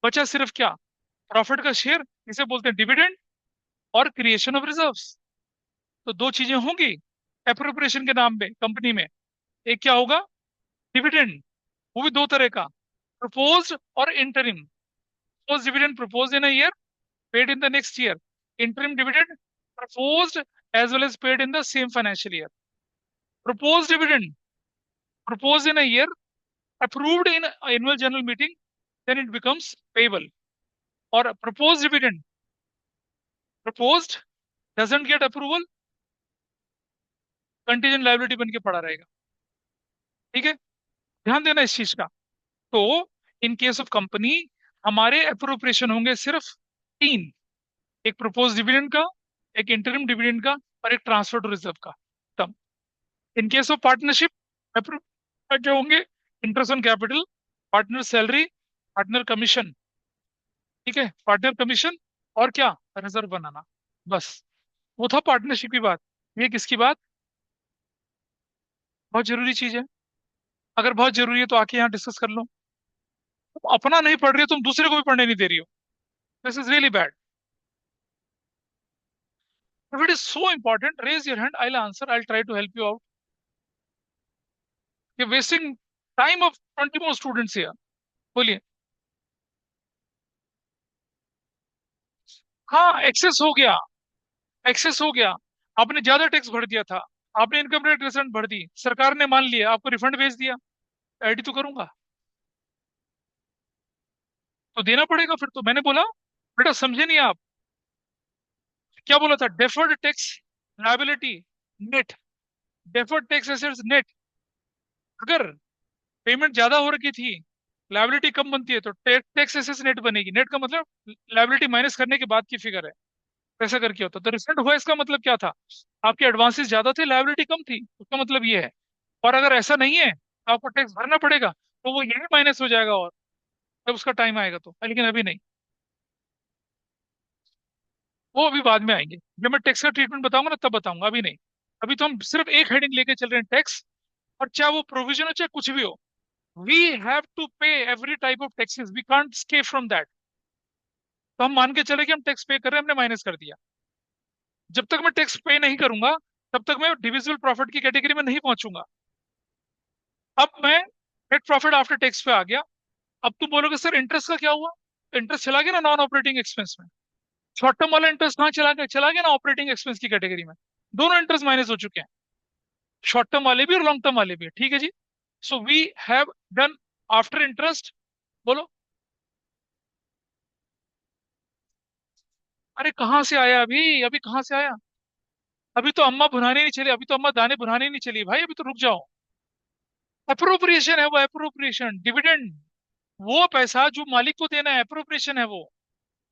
बचा सिर्फ क्या, प्रॉफिट का शेयर, इसे बोलते हैं डिविडेंड, और क्रिएशन ऑफ रिजर्व्स। तो दो चीजें होंगी एप्रोप्रिएशन के नाम पे कंपनी में, एक क्या होगा, डिविडेंड, वो भी दो तरह का, प्रपोज्ड और interim. Propose dividend propose in a year, paid in the next year, interim dividend proposed as well as paid in the same financial year. Proposed dividend proposed in a year, approved in annual general meeting, then it becomes payable. Or proposed dividend proposed doesn't get approval, contingent liability बन के पड़ा रहेगा। ठीक है, ध्यान देना इस चीज का। तो इन केस ऑफ कंपनी हमारे अप्रोप्रिएशन होंगे सिर्फ तीन, एक प्रपोज डिविडेंड का, एक इंटरिम डिविडेंड का, और एक ट्रांसफर टू रिजर्व का। तब इन केस ऑफ पार्टनरशिप जो होंगे, interest on capital, partner salary, partner commission. ठीक है, पार्टनर कमीशन, और क्या, रिजर्व बनाना, बस। वो था पार्टनरशिप की बात। ये किसकी बात? बहुत जरूरी चीज है। अगर बहुत जरूरी है तो आके यहाँ डिस्कस कर लो। तुम अपना नहीं पढ़ रही हो, तुम दूसरे को भी पढ़ने नहीं दे रही हो। This is really bad. If it is so important, raise your hand, I will answer, I will try to help you out. You wasting time of 20 more students here. बोलिए। हाँ, एक्सेस हो गया। एक्सेस हो गया। आपने ज्यादा tax भर दिया था। आपने इनकम टैक्स रिटर्न भर दी, सरकार ने मान लिया, आपको रिफंड भेज दिया। ऐड तो करूंगा, तो देना पड़ेगा फिर। तो मैंने बोला, बेटा समझे नहीं आप? क्या बोला था? Deferred tax liability net, deferred tax assets net. अगर पेमेंट ज्यादा हो रखी थी, लायबिलिटी कम बनती है, तो टैक्स एसेट्स नेट बनेगी। नेट का मतलब लायबिलिटी माइनस करने के बाद की फिगर है। ऐसा करके होता तो रिफंड हुआ, इसका मतलब क्या था? आपके एडवांसेस ज्यादा थे, लायबिलिटी कम थी, उसका मतलब ये है। और अगर ऐसा नहीं है तो आपको टैक्स भरना पड़ेगा, तो वो यही माइनस हो जाएगा। और जब उसका टाइम आएगा तो, लेकिन अभी नहीं। वो अभी बाद में आएंगे, जब मैं टैक्स का ट्रीटमेंट बताऊंगा ना तब बताऊंगा, अभी नहीं। अभी तो हम सिर्फ एक हेडिंग लेके चल रहे हैं, टैक्स। और चाहे वो प्रोविजन हो चाहे कुछ भी हो, we have to pay every type of taxes, we can't escape from that. तो हम मान के चले कि हम टैक्स पे कर रहे हैं, हमने माइनस कर दिया। जब तक मैं टैक्स पे नहीं करूंगा, तब तक मैं डिविजिबल प्रॉफिट की कैटेगरी में नहीं पहुंचूंगा। अब मैं नेट प्रॉफिट आफ्टर टैक्स पे आ गया। अब तुम बोलोगे सर इंटरेस्ट का क्या हुआ? इंटरेस्ट चला गया ना नॉन ऑपरेटिंग एक्सपेंस में। शॉर्ट टर्म वाला इंटरेस्ट कहाँ चला गया? चला गया ना ऑपरेटिंग एक्सपेंस की कैटेगरी में। दोनों इंटरेस्ट माइनस हो चुके हैं, शॉर्ट टर्म वाले भी और लॉन्ग टर्म वाले भी। ठीक है जी। So we have done after interest. बोलो। अरे कहाँ से आया अभी? अभी कहाँ से आया? अभी तो अम्मा भुनाने नहीं चली, अभी तो अम्मा दाने भुनाने नहीं चली भाई, अभी तो रुक जाओ। अप्रोप्रिएशन है वो, अप्रोप्रिएशन डिविडेंड। वो पैसा जो मालिक को देना है, अप्रोप्रिएशन है वो।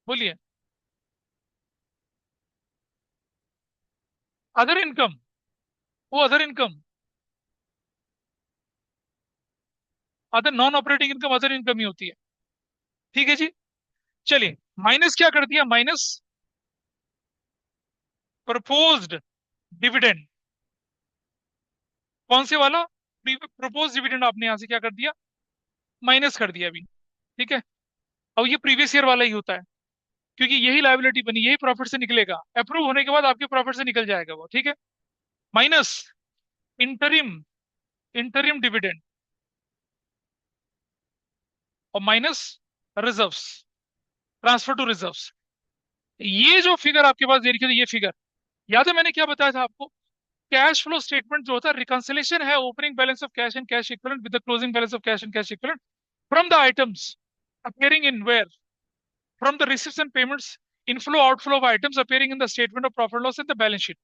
बोलिए। Other income. वो other income, other non operating income other income ही होती है। ठीक है जी। चलिए, माइनस क्या कर दिया? Minus proposed dividend. कौन से वाला? प्रपोज डिविडेंड आपने यहां से क्या कर दिया? माइनस कर दिया अभी। ठीक है। और ये प्रीवियस ईयर वाला ही होता है, क्योंकि यही लायबिलिटी बनी, यही प्रॉफिट से निकलेगा। अप्रूव होने के बाद आपके प्रॉफिट से निकल जाएगा वो। ठीक है। Minus interim, interim dividend. और minus reserves, transfer to reserves. ये जो फिगर आपके पास दे रखी है, ये फिगर याद है मैंने क्या बताया था आपको? कैश फ्लो स्टेटमेंट जो होता है, रिकंसिलेशन है opening balance of cash and cash equivalent with the closing balance of cash and cash equivalent from the items appearing in where, from the receipts and payments, inflow outflow of items appearing in the statement of profit and loss and the balance sheet।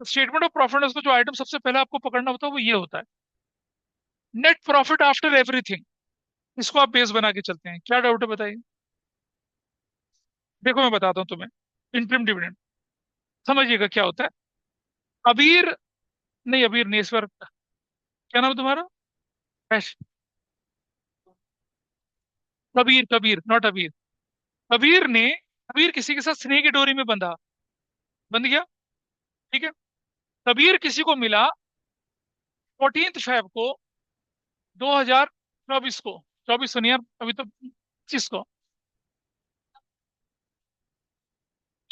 तो statement of profit loss का जो item सबसे पहले आपको पकड़ना होता है वो ये होता है, नेट प्रॉफिट आफ्टर एवरीथिंग। इसको आप बेस बना के चलते हैं। क्या डाउट है बताइए? देखो मैं बताता हूँ तुम्हें। इंटरिम डिविडेंड समझिएगा क्या होता है। अबीर, नहीं अबीर नहीं, इस बार क्या नाम है तुम्हारा? ऐश। कबीर, कबीर नॉट अबीर। कबीर ने, कबीर किसी के साथ स्नेह की डोरी में बंधा, बंध गया। ठीक है। कबीर किसी को मिला 14 फेब को 2024 को। 24 को नहीं यार, अभी तो 25 को।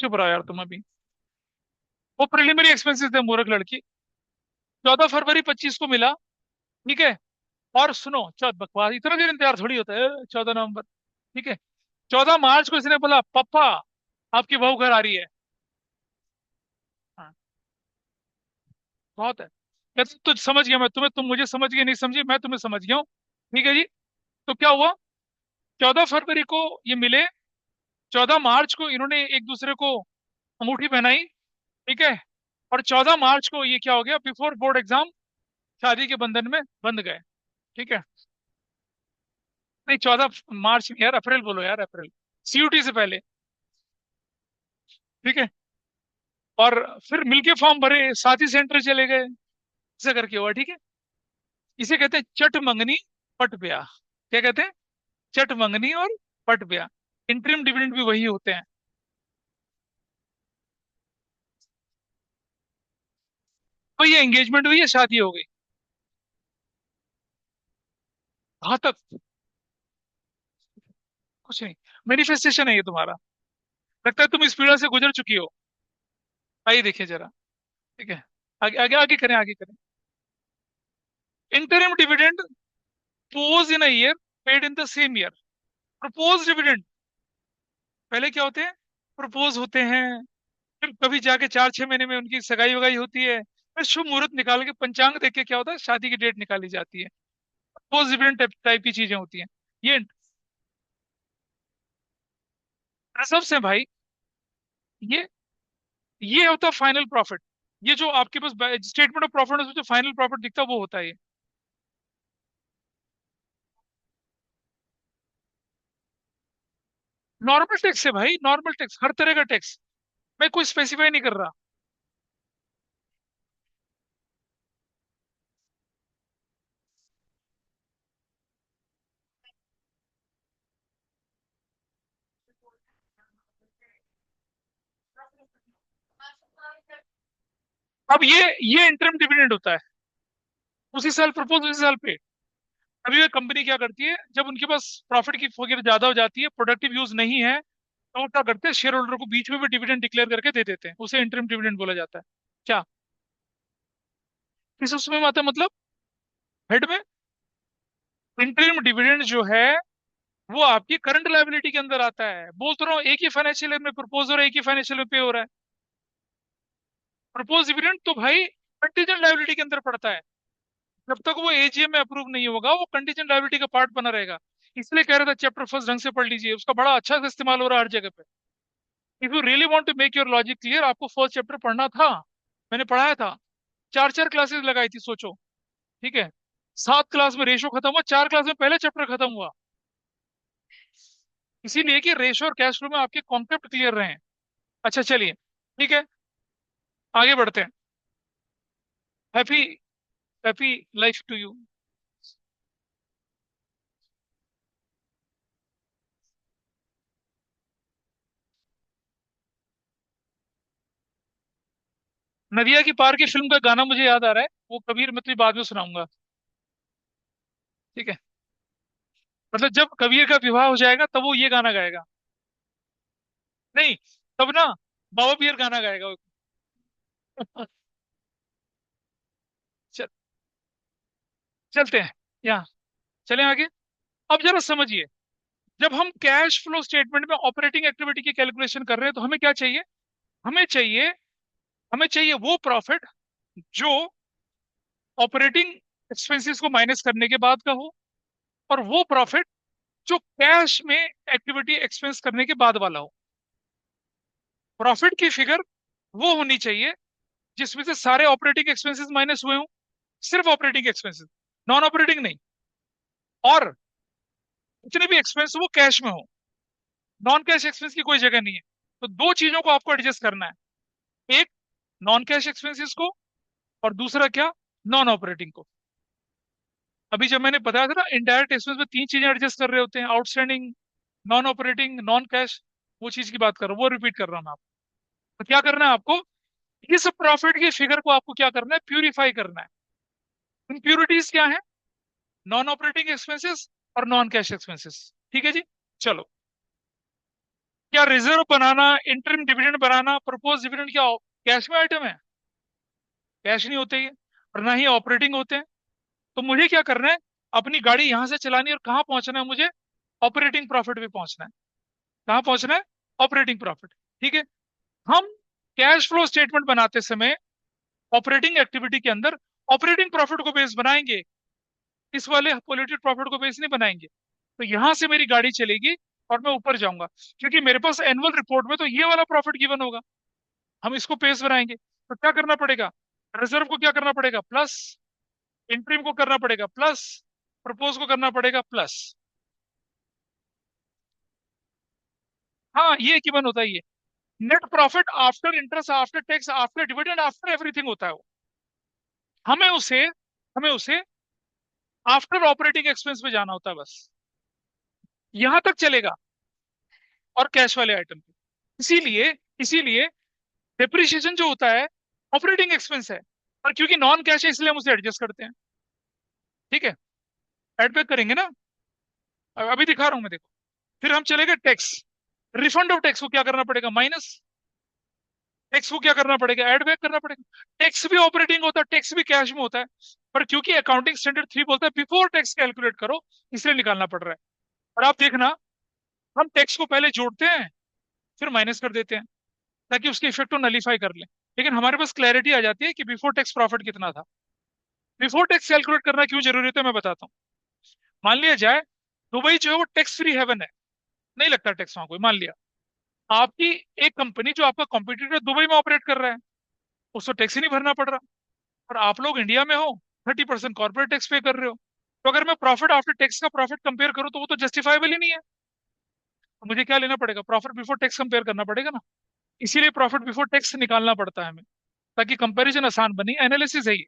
चुप रहा यार तुम अभी। वो प्रिलिमिनरी एक्सपेंसेस थे मूर्ख लड़की। 14 फरवरी 25 को मिला। ठीक है। और सुनो, चौथ बकवास इतना देर इंतजार थोड़ी होता है। 14 नवंबर। ठीक है। 14 मार्च को इसने बोला पापा आपकी बहू घर आ रही है। हाँ, बहुत है। कहते तो समझ गया मैं तुम्हें, तुम मुझे समझ गए नहीं समझी, मैं तुम्हें समझ गया हूँ। ठीक है जी। तो क्या हुआ? 14 फरवरी को ये मिले, 14 मार्च को इन्होंने एक दूसरे को अंगूठी पहनाई। ठीक है। और 14 मार्च को ये क्या हो गया? बिफोर बोर्ड एग्जाम शादी के बंधन में बंध गए। ठीक है। नहीं 14 मार्च नहीं यार, अप्रैल बोलो यार, अप्रैल। सीयूटी से पहले। ठीक है। और फिर मिलके फॉर्म भरे, साथ ही सेंटर चले गए, ऐसा करके हुआ। ठीक है। इसे कहते हैं चट मंगनी पट ब्याह। क्या कहते हैं? चट मंगनी और पट ब्याह। इंटरिम डिविडेंड भी वही होते हैं। तो ये एंगेजमेंट हुई या शादी हो गई? कहाँ तक? कुछ नहीं। मैनिफेस्टेशन है ये तुम्हारा। लगता है तुम इस पीड़ा से गुजर चुकी हो। आइए देखिए जरा। ठीक है, आगे आगे आगे करें, आगे करें। Interim dividend pose in a year, paid in the same year. Propose dividend पहले क्या होते हैं? प्रपोज होते हैं, फिर कभी जाके 4-6 महीने में उनकी सगाई वगाई होती है, फिर शुभ मुहूर्त निकाल के पंचांग देख के क्या होता है, शादी की डेट निकाली जाती है। प्रपोज डिविडेंड टाइप की चीजें होती हैं। ये रिजर्व है भाई। ये ये होता है फाइनल प्रॉफिट। ये जो आपके पास स्टेटमेंट ऑफ प्रॉफिट है, जो फाइनल प्रॉफिट दिखता है वो होता है ये। नॉर्मल टैक्स है भाई, नॉर्मल टैक्स, हर तरह का टैक्स। मैं कोई स्पेसिफाई नहीं कर रहा। अब ये इंटरम डिविडेंड होता है, उसी साल प्रपोज उसी साल पे। अभी वे कंपनी क्या करती है, जब उनके पास प्रॉफिट की वगैरह ज्यादा हो जाती है, प्रोडक्टिव यूज नहीं है, तो वो क्या करते हैं, शेयर होल्डर को बीच में भी डिविडेंड डिक्लेयर करके दे देते हैं, उसे इंटरम डिविडेंड बोला जाता है। क्या किस उसमें आता है मतलब, हेड में? इंटरम डिविडेंड जो है वो आपकी करंट लायबिलिटी के अंदर आता है। बोल तो रहा हूँ, एक ही फाइनेंशियल ईयर में प्रपोज हो रहा है, एक ही फाइनेंशियल में पे हो रहा है। प्रपोज डिविडेंड तो भाई कंटीजेंट लायबिलिटी के अंदर पड़ता है। जब तक वो एजीएम में अप्रूव नहीं होगा, वो कंटीजेंट लायबिलिटी का पार्ट बना रहेगा। इसलिए कह रहा था चैप्टर फर्स्ट ढंग से पढ़ लीजिए, उसका बड़ा अच्छा से इस्तेमाल हो रहा है हर जगह पे। If you really want to make your logic clear, आपको फर्स्ट चैप्टर पढ़ना था। मैंने पढ़ाया था, 4-4 क्लासेस लगाई थी, सोचो। ठीक है, 7 क्लास में रेशो खत्म हुआ, 4 क्लास में पहले चैप्टर खत्म हुआ। इसीलिए कि रेशो और कैश फ्लो में आपके कॉन्सेप्ट क्लियर रहे हैं। अच्छा चलिए, ठीक है, आगे बढ़ते हैं। Happy happy life to you. नदिया की पार की फिल्म का गाना मुझे याद आ रहा है, वो कबीर मैं तुझे बाद में सुनाऊंगा। ठीक है, मतलब जब कबीर का विवाह हो जाएगा तब वो ये गाना गाएगा। नहीं, तब ना बाबा बियर गाना गाएगा। चल, चलते हैं यहाँ, चलें आगे। अब जरा समझिए, जब हम कैश फ्लो स्टेटमेंट में ऑपरेटिंग एक्टिविटी की कैलकुलेशन कर रहे हैं तो हमें क्या चाहिए? हमें चाहिए हमें चाहिए वो प्रॉफिट जो ऑपरेटिंग एक्सपेंसेस को माइनस करने के बाद का हो, और वो प्रॉफिट जो कैश में एक्टिविटी एक्सपेंस करने के बाद वाला हो। प्रॉफिट की फिगर वो होनी चाहिए जिसमें से सारे ऑपरेटिंग एक्सपेंसेस माइनस हुए हों, सिर्फ ऑपरेटिंग एक्सपेंसेस, नॉन ऑपरेटिंग नहीं। और जितने भी एक्सपेंस वो कैश में हो, नॉन कैश एक्सपेंस की कोई जगह नहीं है। तो दो चीजों को आपको एडजस्ट करना है, एक नॉन कैश एक्सपेंसेस को, और दूसरा क्या, नॉन ऑपरेटिंग को। अभी जब मैंने बताया था ना, इनडायरेक्ट एक्सपेंस में 3 चीजें एडजस्ट कर रहे होते हैं, outstanding, non operating, non cash. वो चीज की बात कर रहा हूँ, वो रिपीट कर रहा हूँ मैं आपको। तो क्या करना है आपको, इस प्रॉफिट की फिगर को आपको क्या करना है, प्यूरिफाई करना है। इम्प्यूरिटीज क्या है? नॉन ऑपरेटिंग एक्सपेंसेस और नॉन कैश एक्सपेंसेस। ठीक है जी, चलो। क्या रिजर्व बनाना, इंटरिम डिविडेंड बनाना, प्रपोज डिविडेंड क्या कैश में आइटम है? कैश नहीं होते ये, और ना ही ऑपरेटिंग होते हैं। तो मुझे क्या करना है, अपनी गाड़ी यहां से चलानी है, और कहाँ पहुंचना है मुझे, ऑपरेटिंग प्रॉफिट पे पहुंचना है। कहाँ पहुंचना है? Operating profit. ठीक है, हम कैश फ्लो स्टेटमेंट बनाते समय ऑपरेटिंग एक्टिविटी के अंदर ऑपरेटिंग प्रॉफिट को बेस बनाएंगे, इस वाले पोलेटेड प्रॉफिट को बेस नहीं बनाएंगे। तो यहां से मेरी गाड़ी चलेगी और मैं ऊपर जाऊंगा, क्योंकि मेरे पास एनुअल रिपोर्ट में तो ये वाला प्रॉफिट गिवन होगा। हम इसको पेस बनाएंगे, तो क्या करना पड़ेगा, रिजर्व को क्या करना पड़ेगा, प्लस, इंट्रीम को करना पड़ेगा प्लस, प्रपोज को करना पड़ेगा प्लस। हाँ, ये गिवन होता है ये। Net profit after interest, after tax, after dividend, after everything होता है वो। हमें उसे हमें उसे आफ्टर ऑपरेटिंग एक्सपेंस में जाना होता है बस। यहां तक चलेगा, और कैश वाले आइटम पे। इसीलिए इसीलिए डेप्रिसिएशन जो होता है ऑपरेटिंग एक्सपेंस है, और क्योंकि नॉन कैश है इसलिए हम उसे एडजस्ट करते हैं। ठीक है, एड बैक करेंगे ना, अभी दिखा रहा हूं मैं, देखो। फिर हम चलेंगे टैक्स, रिफंड ऑफ टैक्स को क्या करना पड़ेगा, माइनस। टैक्स को क्या करना पड़ेगा, ऐड बैक करना पड़ेगा। टैक्स भी ऑपरेटिंग होता है, टैक्स भी कैश में होता है, पर क्योंकि अकाउंटिंग स्टैंडर्ड 3 बोलता है बिफोर टैक्स कैलकुलेट करो, इसलिए निकालना पड़ रहा है। और आप देखना, हम टैक्स को पहले जोड़ते हैं फिर माइनस कर देते हैं, ताकि उसके इफेक्ट को नलीफाई कर लें। लेकिन हमारे पास क्लैरिटी आ जाती है कि बिफोर टैक्स प्रॉफिट कितना था। बिफोर टैक्स कैलकुलेट करना क्यों जरूरी होता है मैं बताता हूँ। मान लिया जाए दुबई जो है वो टैक्स फ्री हेवन है, नहीं लगता टैक्स वहां कोई, मान लिया। आपकी एक कंपनी जो आपका कॉम्पिटिटर दुबई में ऑपरेट कर रहा है, उसको टैक्स ही नहीं भरना पड़ रहा, और आप लोग इंडिया में हो, 30% कॉर्पोरेट टैक्स पे कर रहे हो। तो अगर मैं प्रॉफिट आफ्टर टैक्स का प्रॉफिट कंपेयर करूं तो वो तो जस्टिफाइबल ही नहीं है। तो मुझे क्या लेना पड़ेगा, प्रॉफिट बिफोर टैक्स कंपेयर करना पड़ेगा ना। इसीलिए प्रॉफिट बिफोर टैक्स निकालना पड़ता है हमें, ताकि कंपैरिजन आसान बने, एनालिसिस है ये।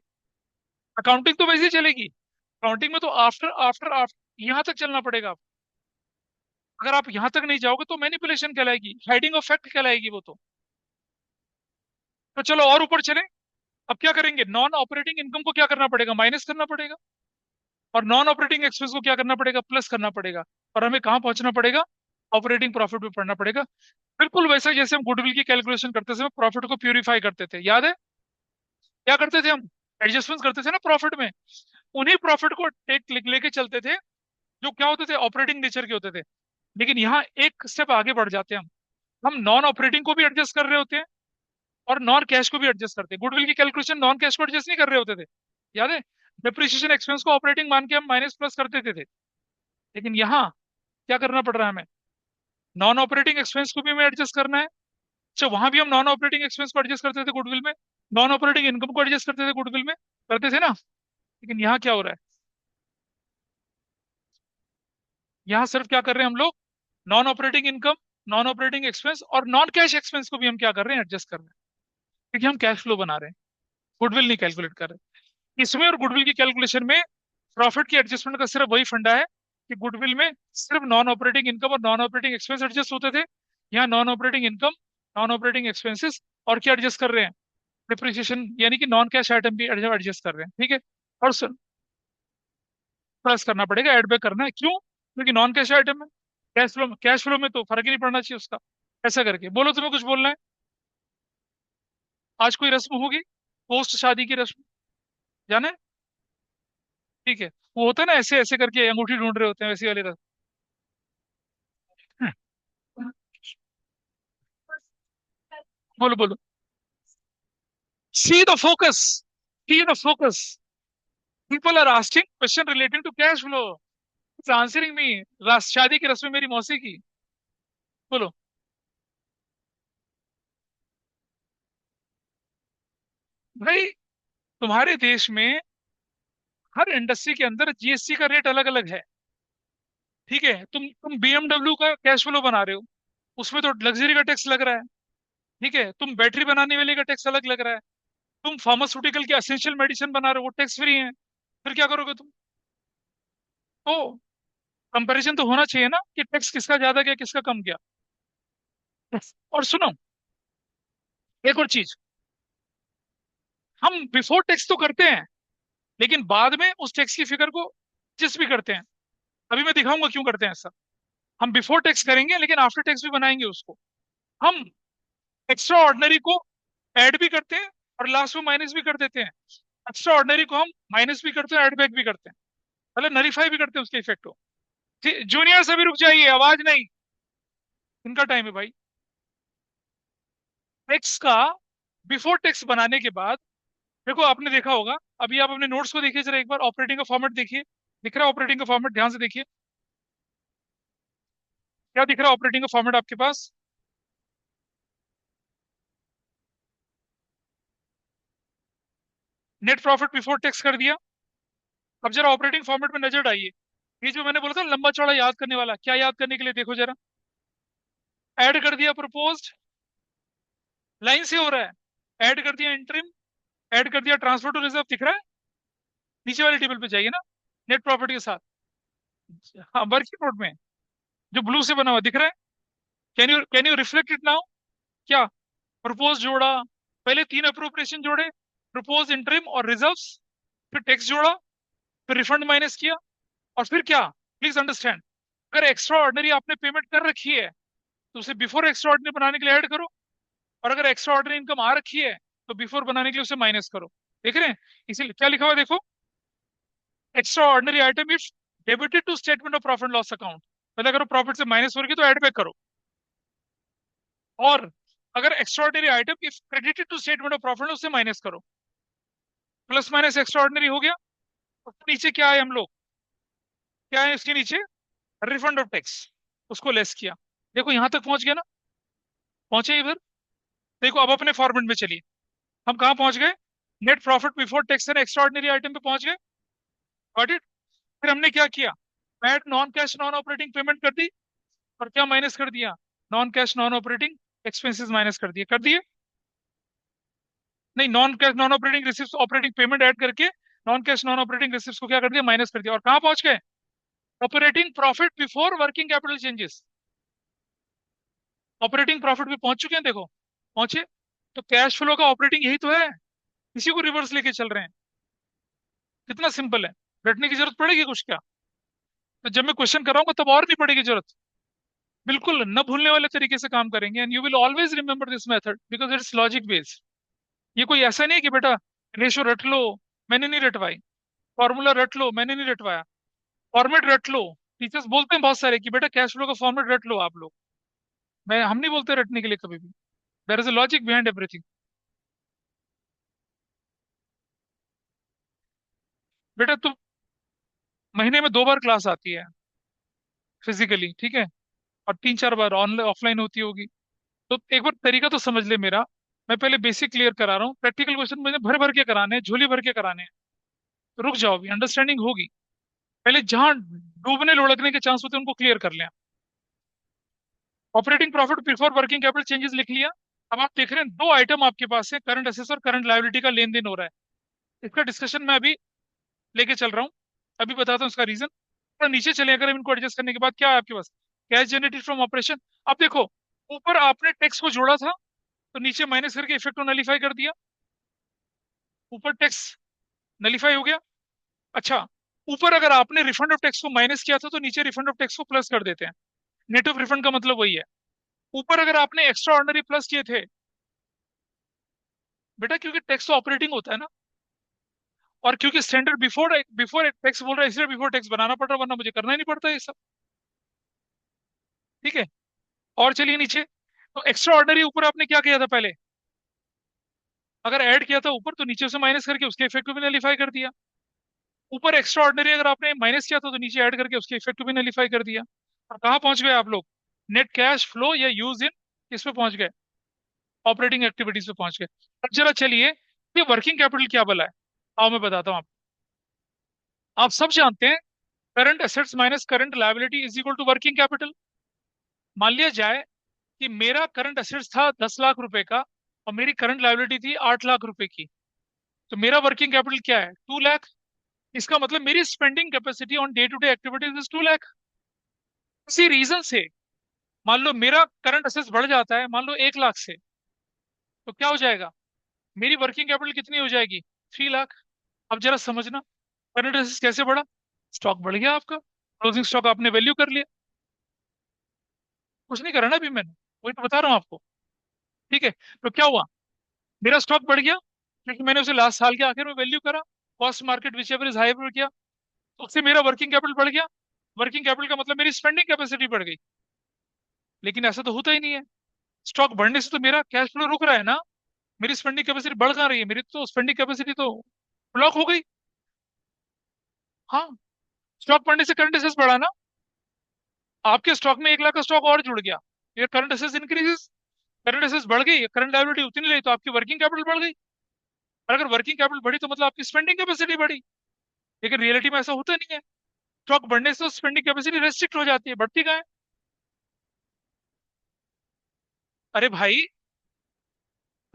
अकाउंटिंग तो वैसे ही चलेगी, अकाउंटिंग में तो आफ्टर आफ्टर आफ्टर यहाँ तक चलना पड़ेगा आपको। अगर आप यहाँ तक नहीं जाओगे तो मैनिपुलेशन कहलाएगी, हाइडिंग ऑफ फैक्ट कहलाएगी वो तो चलो और ऊपर चले। अब क्या करेंगे, नॉन ऑपरेटिंग इनकम को क्या करना पड़ेगा, माइनस करना पड़ेगा। और नॉन ऑपरेटिंग एक्सपेंस को क्या करना पड़ेगा, प्लस करना पड़ेगा। और हमें कहाँ पहुंचना पड़ेगा, ऑपरेटिंग प्रॉफिट में पढ़ना पड़ेगा। बिल्कुल वैसे जैसे हम गुडविल की कैलकुलेशन करते समय प्रॉफिट को प्यूरिफाई करते थे, याद है क्या करते थे हम, एडजस्टमेंट करते थे ना प्रॉफिट में। उन्हीं प्रॉफिट को टेक लेके चलते थे, जो क्या होते थे, ऑपरेटिंग नेचर के होते थे। लेकिन यहाँ एक स्टेप आगे बढ़ जाते हैं हम नॉन ऑपरेटिंग को भी एडजस्ट कर रहे होते हैं और नॉन कैश को भी एडजस्ट करते हैं। गुडविल की कैलकुलेशन नॉन कैश को एडजस्ट नहीं कर रहे होते थे, याद है। डिप्रिसिएशन एक्सपेंस को ऑपरेटिंग मान के हम माइनस प्लस कर देते थे। लेकिन यहाँ क्या करना पड़ रहा है हमें, नॉन ऑपरेटिंग एक्सपेंस को भी हमें एडजस्ट करना है। अच्छा, वहां भी हम नॉन ऑपरेटिंग एक्सपेंस को एडजस्ट करते थे गुडविल में, नॉन ऑपरेटिंग इनकम को एडजस्ट करते थे गुडविल में, करते थे ना। लेकिन यहाँ क्या हो रहा है, यहाँ सिर्फ क्या कर रहे हैं हम लोग, non operating income, non operating expense और नॉन कैश एक्सपेंस को भी हम क्या कर रहे हैं, एडजस्ट कर रहे हैं। क्योंकि हम कैश फ्लो बना रहे हैं, गुडविल नहीं कैलकुलेट कर रहे। इसमें और गुडविल की कैलकुलेशन में प्रॉफिट की एडजस्टमेंट का सिर्फ वही फंडा है कि गुडविल में सिर्फ नॉन ऑपरेटिंग इनकम और नॉन ऑपरेटिंग एक्सपेंस एडजस्ट होते थे। यहाँ non operating income, non operating expenses और क्या एडजस्ट कर रहे हैं, डिप्रिसिएशन यानी कि नॉन कैश आइटम भी एडजस्ट कर रहे हैं। ठीक है, और प्लस करना पड़ेगा, एड बैक करना है, क्यों, क्योंकि नॉन कैश आइटम है। कैश फ्लो में तो फर्क ही नहीं पड़ना चाहिए उसका। ऐसा करके बोलो, तुम्हें कुछ बोलना है। आज कोई रस्म होगी, पोस्ट शादी की रस्म, जाने। ठीक है, वो होता है ना ऐसे ऐसे करके अंगूठी ढूंढ रहे होते हैं, वैसी वाली रस्म। बोलो बोलो, see the focus, see the focus. People are asking question relating to cash flow, it's answering me. शादी की रस्म मेरी मौसी की। बोलो। भाई, तुम्हारे देश में हर इंडस्ट्री के अंदर जीएसटी का रेट अलग अलग है। ठीक है, तुम बीएमडब्ल्यू का कैश फ्लो बना रहे हो, उसमें तो लग्जरी का टैक्स लग रहा है। ठीक है, तुम बैटरी बनाने वाले का टैक्स अलग लग रहा है। तुम फार्मास्यूटिकल के एसेंशियल मेडिसिन बना रहे हो, वो टैक्स फ्री है। फिर क्या करोगे तुम, तो कंपैरिजन तो होना चाहिए ना कि टैक्स किसका ज्यादा गया किसका कम गया। और सुनो, एक और चीज, हम बिफोर टैक्स तो करते हैं, लेकिन बाद में उस टैक्स की फिगर को एडजस्ट भी करते हैं। अभी मैं दिखाऊंगा क्यों करते हैं ऐसा। हम बिफोर टैक्स करेंगे लेकिन आफ्टर टैक्स भी बनाएंगे उसको। हम एक्स्ट्रा ऑर्डिनरी को ऐड भी करते हैं और लास्ट में माइनस भी कर देते हैं। एक्स्ट्रा ऑर्डिनरी को हम माइनस भी करते हैं, ऐड बैक भी करते हैं, मतलब नलीफाई भी करते हैं उसके इफेक्ट को। जूनियर सभी रुक जाइए, आवाज नहीं, इनका टाइम है भाई। टैक्स का बिफोर टैक्स बनाने के बाद, देखो आपने देखा होगा, अभी आप अपने नोट्स को देखिए जरा एक बार, ऑपरेटिंग का फॉर्मेट देखिए, दिख रहा है ऑपरेटिंग का फॉर्मेट, ध्यान से देखिए। क्या दिख रहा है ऑपरेटिंग का फॉर्मेट आपके पास, नेट प्रॉफिट बिफोर टैक्स कर दिया। अब जरा ऑपरेटिंग फॉर्मेट में नजर डालिए, ये जो मैंने बोला था लंबा चौड़ा याद करने वाला, क्या याद करने के लिए, देखो जरा। ऐड कर दिया प्रपोज्ड, लाइन से हो रहा है, ऐड कर दिया इंटरिम, ऐड कर दिया ट्रांसफर टू रिजर्व, दिख रहा है। नीचे वाले टेबल पे जाइए ना, नेट प्रॉफिट के साथ। हाँ, वर्किंग नोट में जो ब्लू से बना हुआ दिख रहा है। Can you reflect it now. क्या प्रपोज जोड़ा, पहले 3 अप्रोप्रिएशन जोड़े, प्रपोज इंटरिम और रिजर्व्स, फिर टैक्स जोड़ा, फिर रिफंड माइनस किया, और फिर क्या, प्लीज अंडरस्टैंड, अगर एक्स्ट्रा ऑर्डिनरी आपने पेमेंट कर रखी है तो उसे बिफोर एक्स्ट्रा ऑर्डिनरी बनाने के लिए ऐड करो, और अगर एक्स्ट्रा ऑर्डिनरी इनकम आ रखी है तो बिफोर बनाने के लिए उसे माइनस करो। देख रहे हैं, इसीलिए क्या लिखा हुआ है देखो, extraordinary item if debited to statement of profit loss account, मतलब अगर प्रॉफिट से माइनस हो रही है तो ऐड बैक करो, और अगर extraordinary item if credited to statement of profit उसे माइनस करो। प्लस माइनस एक्स्ट्रा ऑर्डिनरी हो गया, और नीचे क्या है हम लोग, क्या है इसके नीचे, रिफंड ऑफ टैक्स, उसको लेस किया। देखो यहां तक पहुंच गया ना, पहुंचे इधर, देखो अब अपने फॉर्मेट में चलिए, हम कहाँ पहुंच गए, net profit before tax and extraordinary item पे पहुंच गए, गॉट इट। फिर हमने क्या किया, PAT non cash non operating payment कर दी, और क्या माइनस कर दिया, non cash non operating expenses minus कर दिए नहीं, non cash non operating receipt operating payment add करके non cash non operating receipt को क्या कर दिया, माइनस कर दिया, और कहाँ पहुंच गए, operating profit before working capital changes, operating profit पे पहुंच चुके हैं, देखो पहुंचे। तो कैश फ्लो का ऑपरेटिंग यही तो है, इसी को रिवर्स लेके चल रहे हैं, कितना सिंपल है, रटने की जरूरत पड़ेगी कुछ क्या, तो जब मैं क्वेश्चन कराऊंगा तब और नहीं पड़ेगी जरूरत, बिल्कुल न भूलने वाले तरीके से काम करेंगे, and you will always remember this method because it's logic based. ये कोई ऐसा नहीं है कि बेटा रेशो रट लो, मैंने नहीं रटवाई, फॉर्मूला रट लो, मैंने नहीं रटवाया, फॉर्मेट रट लो। टीचर्स बोलते हैं बहुत सारे कि बेटा कैश फ्लो का फॉर्मेट रट लो आप लोग, हम नहीं बोलते रटने के लिए कभी भी, there is a logic behind everything. बेटा तुम, महीने में 2 बार क्लास आती है फिजिकली, ठीक है, और 3-4 बार ऑनलाइन ऑफलाइन होती होगी, तो एक बार तरीका तो समझ ले मेरा, मैं पहले बेसिक क्लियर करा रहा हूँ, प्रैक्टिकल क्वेश्चन मुझे भर भर के कराने हैं, झोली भर के कराने हैं, तो रुक जाओ भी, अंडरस्टैंडिंग होगी, पहले जहां डूबने लुढ़कने के चांस होते हैं उनको क्लियर कर लें। Operating profit before working capital changes लिख लिया। अब आप देख रहे हैं दो आइटम आपके पास है, करंट एसेट्स और करंट लायबिलिटी का लेन देन हो रहा है, इसका डिस्कशन मैं अभी लेके चल रहा हूँ, अभी बताता हूँ इसका रीजन। थोड़ा नीचे चले, अगर हम इनको एडजस्ट करने के बाद क्या है आपके पास, कैश जनरेटेड फ्रॉम ऑपरेशन। अब देखो, ऊपर आपने टैक्स को जोड़ा था तो नीचे माइनस करके इफेक्ट को नलीफाई कर दिया, ऊपर टैक्स नलीफाई हो गया। अच्छा, ऊपर अगर आपने रिफंड ऑफ टैक्स को माइनस किया था तो नीचे रिफंड ऑफ टैक्स को प्लस कर देते हैं, नेट ऑफ रिफंड का मतलब वही है। ऊपर अगर आपने एक्स्ट्रा ऑर्डिनरी प्लस किए थे, बेटा क्योंकि टैक्स तो ऑपरेटिंग होता है ना, और क्योंकि स्टैंडर्ड बिफोर बिफोर टैक्स बोल रहा है इसलिए बिफोर टैक्स बनाना पड़ रहा है, वरना मुझे करना ही नहीं पड़ता ये सब, ठीक है। और चलिए नीचे, तो एक्स्ट्रा ऑर्डिनरी ऊपर आपने क्या किया था पहले, अगर ऐड किया था ऊपर तो नीचे से माइनस करके उसके इफेक्ट को भी नलीफाई कर दिया, ऊपर एक्स्ट्रा ऑर्डिनरी अगर आपने माइनस किया था तो नीचे ऐड करके उसके इफेक्ट को भी नलीफाई कर दिया। और कहाँ पहुंच गए आप लोग, नेट कैश फ्लो या यूज इन, किस पे पहुंच गए, ऑपरेटिंग एक्टिविटीज पे पहुंच गए। अब जरा चलिए, ये वर्किंग कैपिटल क्या भला है, आओ मैं बताता हूँ आपको। आप सब जानते हैं current assets minus current liability is equal to working capital. मान लिया जाए कि मेरा करंट एसेट्स था 10 लाख रुपए का, और मेरी करंट लायबिलिटी थी 8 लाख रुपए की, तो मेरा वर्किंग कैपिटल क्या है, 2 लाख। इसका मतलब मेरी spending capacity on day to day activities is 2 lakh. इसी रीजन से मान लो मेरा करंट एसेट्स बढ़ जाता है, मान लो 1 लाख से, तो क्या हो जाएगा, मेरी वर्किंग कैपिटल कितनी हो जाएगी, 3 लाख। अब जरा समझना, करंट एसेट्स कैसे बढ़ा, स्टॉक बढ़ गया आपका, क्लोजिंग स्टॉक आपने वैल्यू कर लिया, कुछ नहीं करा ना अभी मैंने, वही तो बता रहा हूँ आपको, ठीक है। तो क्या हुआ, मेरा स्टॉक बढ़ गया क्योंकि मैंने उसे लास्ट साल के आखिर में वैल्यू करा, cost market which ever is high पर किया, तो उससे मेरा वर्किंग कैपिटल बढ़ गया। वर्किंग कैपिटल का मतलब मेरी स्पेंडिंग कैपेसिटी बढ़ गई, लेकिन ऐसा तो होता ही नहीं है, स्टॉक बढ़ने से तो मेरा कैश फ्लो रुक रहा है ना, मेरी स्पेंडिंग कैपेसिटी बढ़ कहाँ रही है, मेरी तो स्पेंडिंग कैपेसिटी तो ब्लॉक हो गई। हाँ, स्टॉक बढ़ने से करंट एसेट्स बढ़ा ना, आपके स्टॉक में 1 लाख का स्टॉक और जुड़ गया, ये current assets increases, current assets बढ़ गई, करंट लायबिलिटी उतनी रही तो आपकी वर्किंग कैपिटल बढ़ गई, और अगर वर्किंग कैपिटल बढ़ी तो मतलब आपकी स्पेंडिंग कैपेसिटी बढ़ी, लेकिन रियलिटी में ऐसा होता नहीं है, स्टॉक बढ़ने से तो स्पेंडिंग कैपेसिटी रेस्ट्रिक्ट हो जाती है, बढ़ती कहाँ है। अरे भाई,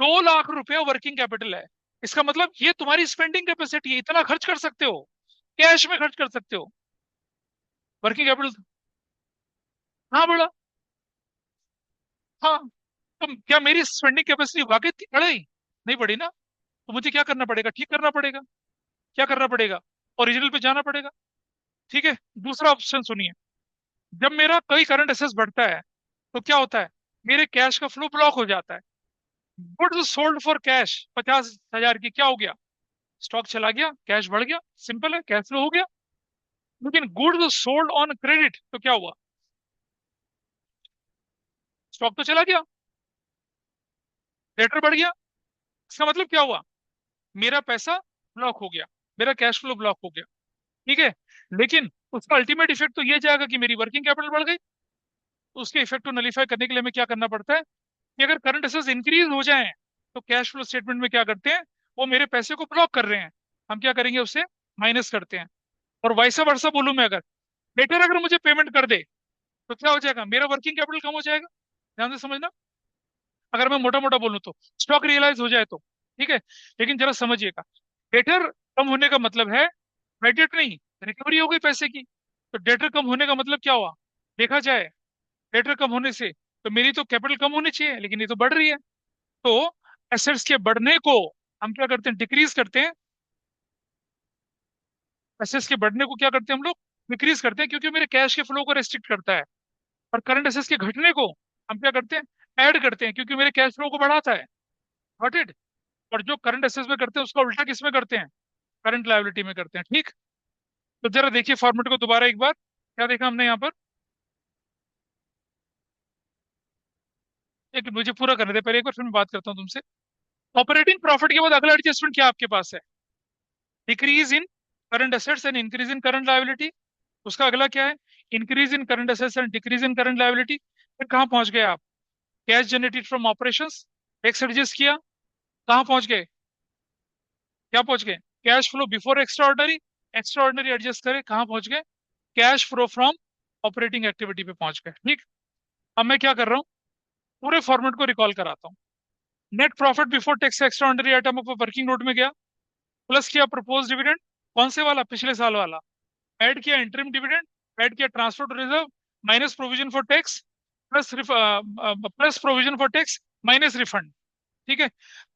2 लाख रुपया वर्किंग कैपिटल है, इसका मतलब ये तुम्हारी स्पेंडिंग कैपेसिटी है, इतना खर्च कर सकते हो, कैश में खर्च कर सकते हो, वर्किंग कैपिटल। हाँ बड़ा, हाँ, तो क्या मेरी स्पेंडिंग कैपेसिटी वाकई बढ़ी, नहीं बढ़ी ना, तो मुझे क्या करना पड़ेगा, ठीक करना पड़ेगा। क्या करना पड़ेगा, ओरिजिनल पे जाना पड़ेगा। ठीक है। दूसरा ऑप्शन सुनिए, जब मेरा कोई करंट एसेस बढ़ता है तो क्या होता है, मेरे कैश का फ्लो ब्लॉक हो जाता है। गुड्स सोल्ड फॉर कैश 50,000 की, क्या हो गया, स्टॉक चला गया, कैश बढ़ गया, सिंपल है, कैश फ्लो हो गया। लेकिन गुड्स सोल्ड ऑन क्रेडिट तो क्या हुआ, स्टॉक तो चला गया, डेटर बढ़ गया। इसका मतलब क्या हुआ, मेरा पैसा ब्लॉक हो गया, मेरा कैश फ्लो ब्लॉक हो गया। ठीक है। लेकिन उसका अल्टीमेट इफेक्ट तो ये जाएगा कि मेरी वर्किंग कैपिटल बढ़ गई। तो उसके इफेक्ट को नलीफाई करने के लिए हमें क्या करना पड़ता है, कि अगर करंट एसेट्स इंक्रीज हो जाएं तो कैश फ्लो स्टेटमेंट में क्या करते हैं, वो मेरे पैसे को ब्लॉक कर रहे हैं, हम क्या करेंगे, उससे माइनस करते हैं। और वैसा वर्षा बोलूं मैं, अगर लेटर अगर मुझे पेमेंट कर दे तो क्या हो जाएगा, मेरा वर्किंग कैपिटल कम हो जाएगा। ध्यान से समझना, अगर मैं मोटा मोटा बोलूं तो स्टॉक रियलाइज हो जाए तो। ठीक है। लेकिन जरा समझिएगा, डेटर कम होने का मतलब है क्रेडिट नहीं, रिकवरी हो गई पैसे की। तो डेटर कम होने का मतलब क्या हुआ, देखा जाए डेटर कम होने से तो मेरी तो कैपिटल कम होनी चाहिए, लेकिन ये तो बढ़ रही है। तो एसेट्स के बढ़ने को हम क्या करते हैं, डिक्रीज करते हैं। एसेट्स के बढ़ने को क्या करते हैं हम लोग, डिक्रीज करते हैं, क्योंकि मेरे कैश के फ्लो को रेस्ट्रिक्ट करता है। और करंट एसेट्स के घटने को हम क्या करते हैं, ऐड करते हैं, क्योंकि मेरे कैश फ्लो को बढ़ाता है। Got it. और जो करंट एसेट्स में करते हैं उसका उल्टा किस में करते हैं, करंट लायबिलिटी में करते हैं। ठीक। तो जरा देखिए फॉर्मेट को दोबारा एक बार, क्या देखा हमने यहाँ पर। एक मुझे पूरा करने दे पहले एक बार, फिर मैं बात करता हूँ तुमसे। ऑपरेटिंग प्रॉफिट के बाद अगला एडजस्टमेंट क्या आपके पास है, decrease in current assets and increase in current liability. उसका अगला क्या है, increase in current assets and decrease in current liability. फिर कहाँ पहुंच गए आप, cash generated from operations, tax adjust किया, कहाँ पहुंच गए, क्या पहुंच गए, cash flow before extra ordinary, extra ordinary adjust करे, कहाँ पहुंच गए, cash flow from operating activity पे पहुंच गए। ठीक। अब मैं क्या कर रहा हूँ, पूरे फॉर्मेट को रिकॉल कराता हूँ। Net profit before tax extra ordinary item पर वर्किंग नोट में गया, प्लस किया प्रपोज डिविडेंड, कौन से वाला, पिछले साल वाला, ऐड किया इंटरिम डिविडेंड, ऐड किया transfer to reserve, minus provision for tax, plus plus provision for tax, minus refund. ठीक है।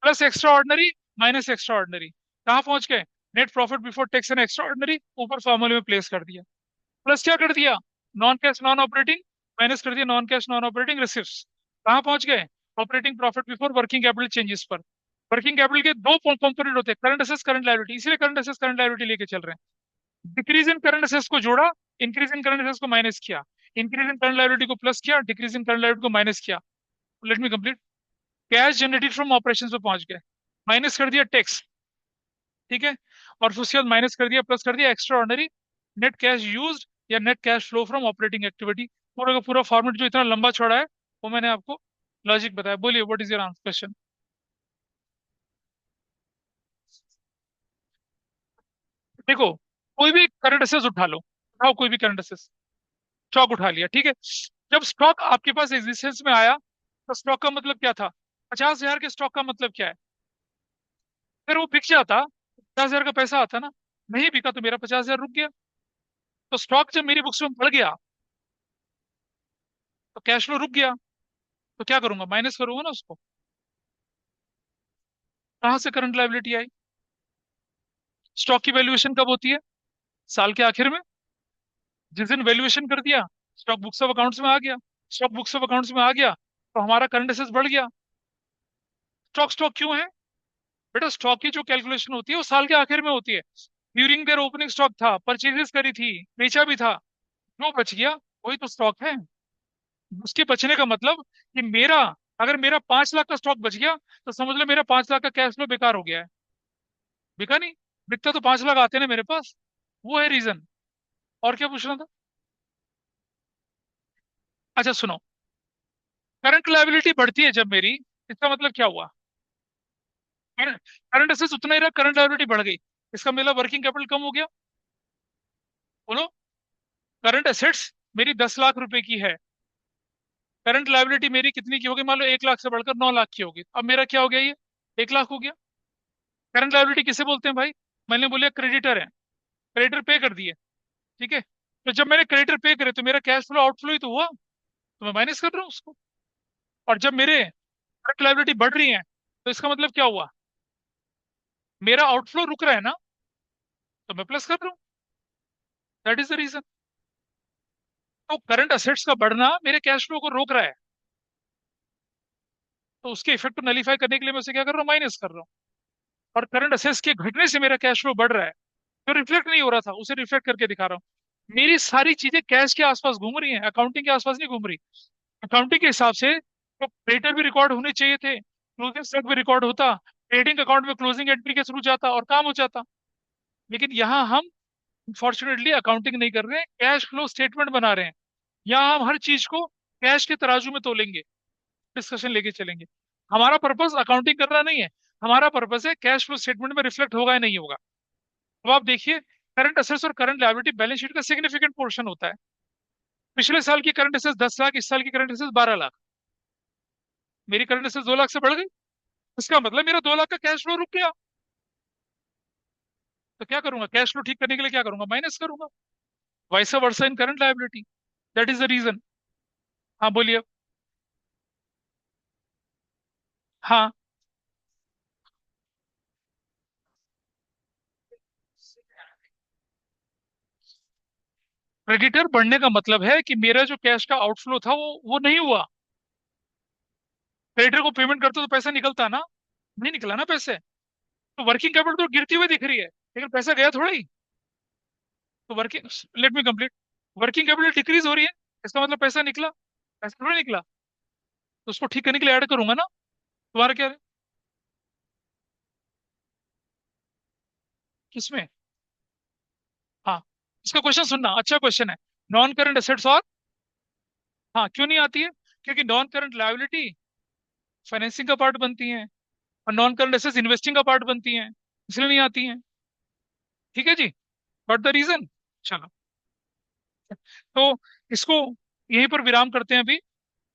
Plus extraordinary, minus extraordinary, कहाँ पहुंच गए, net profit before tax and extraordinary, ऊपर फॉर्मूले में प्लेस कर दिया। प्लस क्या कर दिया, non cash non operating, minus कर दिया non cash non operating receipt, कहाँ पहुंच गए, operating profit before working capital changes पर। वर्किंग कैपिटल के दो कंपोनेंट होते हैं, करंट असेट्स करंट लायबिलिटी, इसीलिए करंट असेट्स करंट लायबिलिटी लेके चल रहे हैं। डिक्रीज इन करंट असेट्स को जोड़ा, इंक्रीज इन करंट असेट्स को माइनस किया, इंक्रीज इन करंट लायबिलिटी को प्लस किया, डिक्रीज इन करंट लायबिलिटी को माइनस किया। Let me complete. Cash generated from operation पे पहुंच गए, माइनस कर दिया टैक्स। ठीक है। और फिर उसके बाद माइनस कर दिया, प्लस कर दिया extraordinary, net cash used या net cash flow from operating activity. पूरा का पूरा फॉर्मेट जो इतना लंबा चौड़ा है वो मैंने आपको लॉजिक बताया। बोलिए what is your answer question. देखो, कोई भी करंट असेट्स उठा लो, उठाओ कोई भी करंट असेट्स, स्टॉक उठा लिया, ठीक है। जब स्टॉक आपके पास एग्जिस्टेंस में आया तो स्टॉक का मतलब क्या था, 50,000 के स्टॉक का मतलब क्या है, अगर वो बिक जाता 50,000 का पैसा आता ना, नहीं बिका तो मेरा 50,000 रुक गया। तो स्टॉक जब मेरी बुक्स में बढ़ गया तो कैश फ्लो रुक गया, तो क्या करूंगा, माइनस करूंगा ना उसको। कहाँ से करंट लायबिलिटी आई, स्टॉक की वैल्यूएशन कब होती है, साल के आखिर में, जिस दिन वैल्यूएशन कर दिया स्टॉक बुक्स ऑफ अकाउंट्स में आ गया। स्टॉक बुक्स ऑफ अकाउंट्स में आ गया तो हमारा करंट एसेट्स बढ़ गया। स्टॉक स्टॉक क्यों है, बेटा स्टॉक की जो कैलकुलेशन होती है वो साल के आखिर में होती है। ड्यूरिंग देयर ओपनिंग स्टॉक था, परचेजेस करी थी, बेचा भी था, जो बच गया वही तो स्टॉक है। उसके बचने का मतलब कि मेरा, अगर मेरा 5 लाख का स्टॉक बच गया तो समझ लो मेरा 5 लाख का कैश फ्लो बेकार हो गया है। बिका नहीं, बिकता तो 5 लाख आते ना मेरे पास, वो है रीजन। और क्या पूछना था, अच्छा सुनो, करंट लायबिलिटी बढ़ती है जब मेरी, इसका मतलब क्या हुआ, करंट एसेट्स उतना ही रहा, करंट लायबिलिटी बढ़ गई, इसका मतलब वर्किंग कैपिटल कम हो गया। बोलो, करंट एसेट्स मेरी 10 लाख रुपए की है, करंट लायबिलिटी मेरी कितनी की होगी, मान लो 1 लाख से बढ़कर 9 लाख की होगी, अब मेरा क्या हो गया, ये 1 लाख हो गया। करंट लायबिलिटी किसे बोलते हैं भाई, मैंने बोलिया क्रेडिटर है, क्रेडिटर पे कर दिए। ठीक है। तो जब मैंने क्रेडिटर पे करे तो मेरा कैश फ्लो आउटफ्लो ही तो हुआ, तो मैं माइनस कर रहा हूँ उसको। और जब मेरे करंट लायबिलिटी बढ़ रही है तो इसका मतलब क्या हुआ, मेरा आउटफ्लो रुक रहा है ना, तो मैं प्लस कर रहा हूँ। That is the reason. तो करंट असेट्स का बढ़ना मेरे कैश फ्लो को रोक रहा है, तो उसके इफेक्ट को नलीफाई करने के लिए मैं उसे क्या कर रहा हूँ, माइनस कर रहा हूँ। और करंट असेट्स के घटने से मेरा कैश फ्लो बढ़ रहा है, जो रिफ्लेक्ट नहीं हो रहा था उसे रिफ्लेक्ट करके दिखा रहा हूँ। मेरी सारी चीजें कैश के आसपास घूम रही हैं, अकाउंटिंग के आसपास नहीं घूम रही। अकाउंटिंग के हिसाब से तो क्रेडिटर भी रिकॉर्ड होने चाहिए थे, क्लोजिंग स्टॉक भी रिकॉर्ड होता, ट्रेडिंग अकाउंट में क्लोजिंग एंट्री के थ्रू जाता और काम हो जाता। लेकिन यहाँ हम अनफॉर्चुनेटली अकाउंटिंग नहीं कर रहे हैं, कैश फ्लो स्टेटमेंट बना रहे हैं। यहाँ हम हर चीज को कैश के तराजू में तोलेंगे, डिस्कशन लेके चलेंगे। हमारा पर्पस अकाउंटिंग करना नहीं है, हमारा पर्पस है कैश फ्लो स्टेटमेंट में रिफ्लेक्ट होगा या नहीं होगा। अब आप देखिए, करंट असेट्स और करंट लायबिलिटी बैलेंस शीट का सिग्निफिकेंट पोर्शन होता है। पिछले साल की करंट असेट्स 10 लाख, इस साल की करंट असेट्स 12 लाख। मेरी करंट असेट्स 2 लाख से बढ़ गई, इसका मतलब मेरा 2 लाख का कैश फ्लो रुक गया। तो क्या करूंगा, कैश फ्लो ठीक करने के लिए क्या करूंगा, माइनस करूंगा। Vice versa in current liability. That is the reason. हाँ बोलिए। हाँ, क्रेडिटर बढ़ने का मतलब है कि मेरा जो कैश का आउटफ्लो था वो नहीं हुआ। क्रेडिटर को पेमेंट करता तो पैसा निकलता ना, नहीं निकला ना पैसे। तो वर्किंग कैपिटल तो गिरती हुई दिख रही है, लेकिन पैसा गया थोड़ा ही। तो working, let me complete. Working capital decrease हो रही है, इसका मतलब पैसा निकला, पैसा थोड़ा निकला। तो उसको ठीक करने के लिए ऐड करूंगा ना। तुम्हारा क्या है? किसमें? हाँ, इसका क्वेश्चन सुनना, अच्छा क्वेश्चन है। नॉन करंट एसेट्स और, हाँ क्यों नहीं आती है? क्योंकि नॉन करंट लायबिलिटी फाइनेंसिंग का पार्ट बनती है, और नॉन करंट एसेट्स इन्वेस्टिंग का पार्ट बनती हैं, इसलिए नहीं आती हैं। ठीक है जी, व्हाट द रीजन। चलो, तो इसको यहीं पर विराम करते हैं अभी,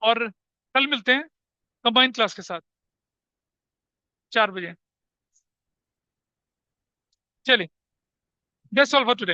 और कल मिलते हैं कंबाइंड क्लास के साथ, 4 बजे। चलिए, दैट्स ऑल फॉर टुडे।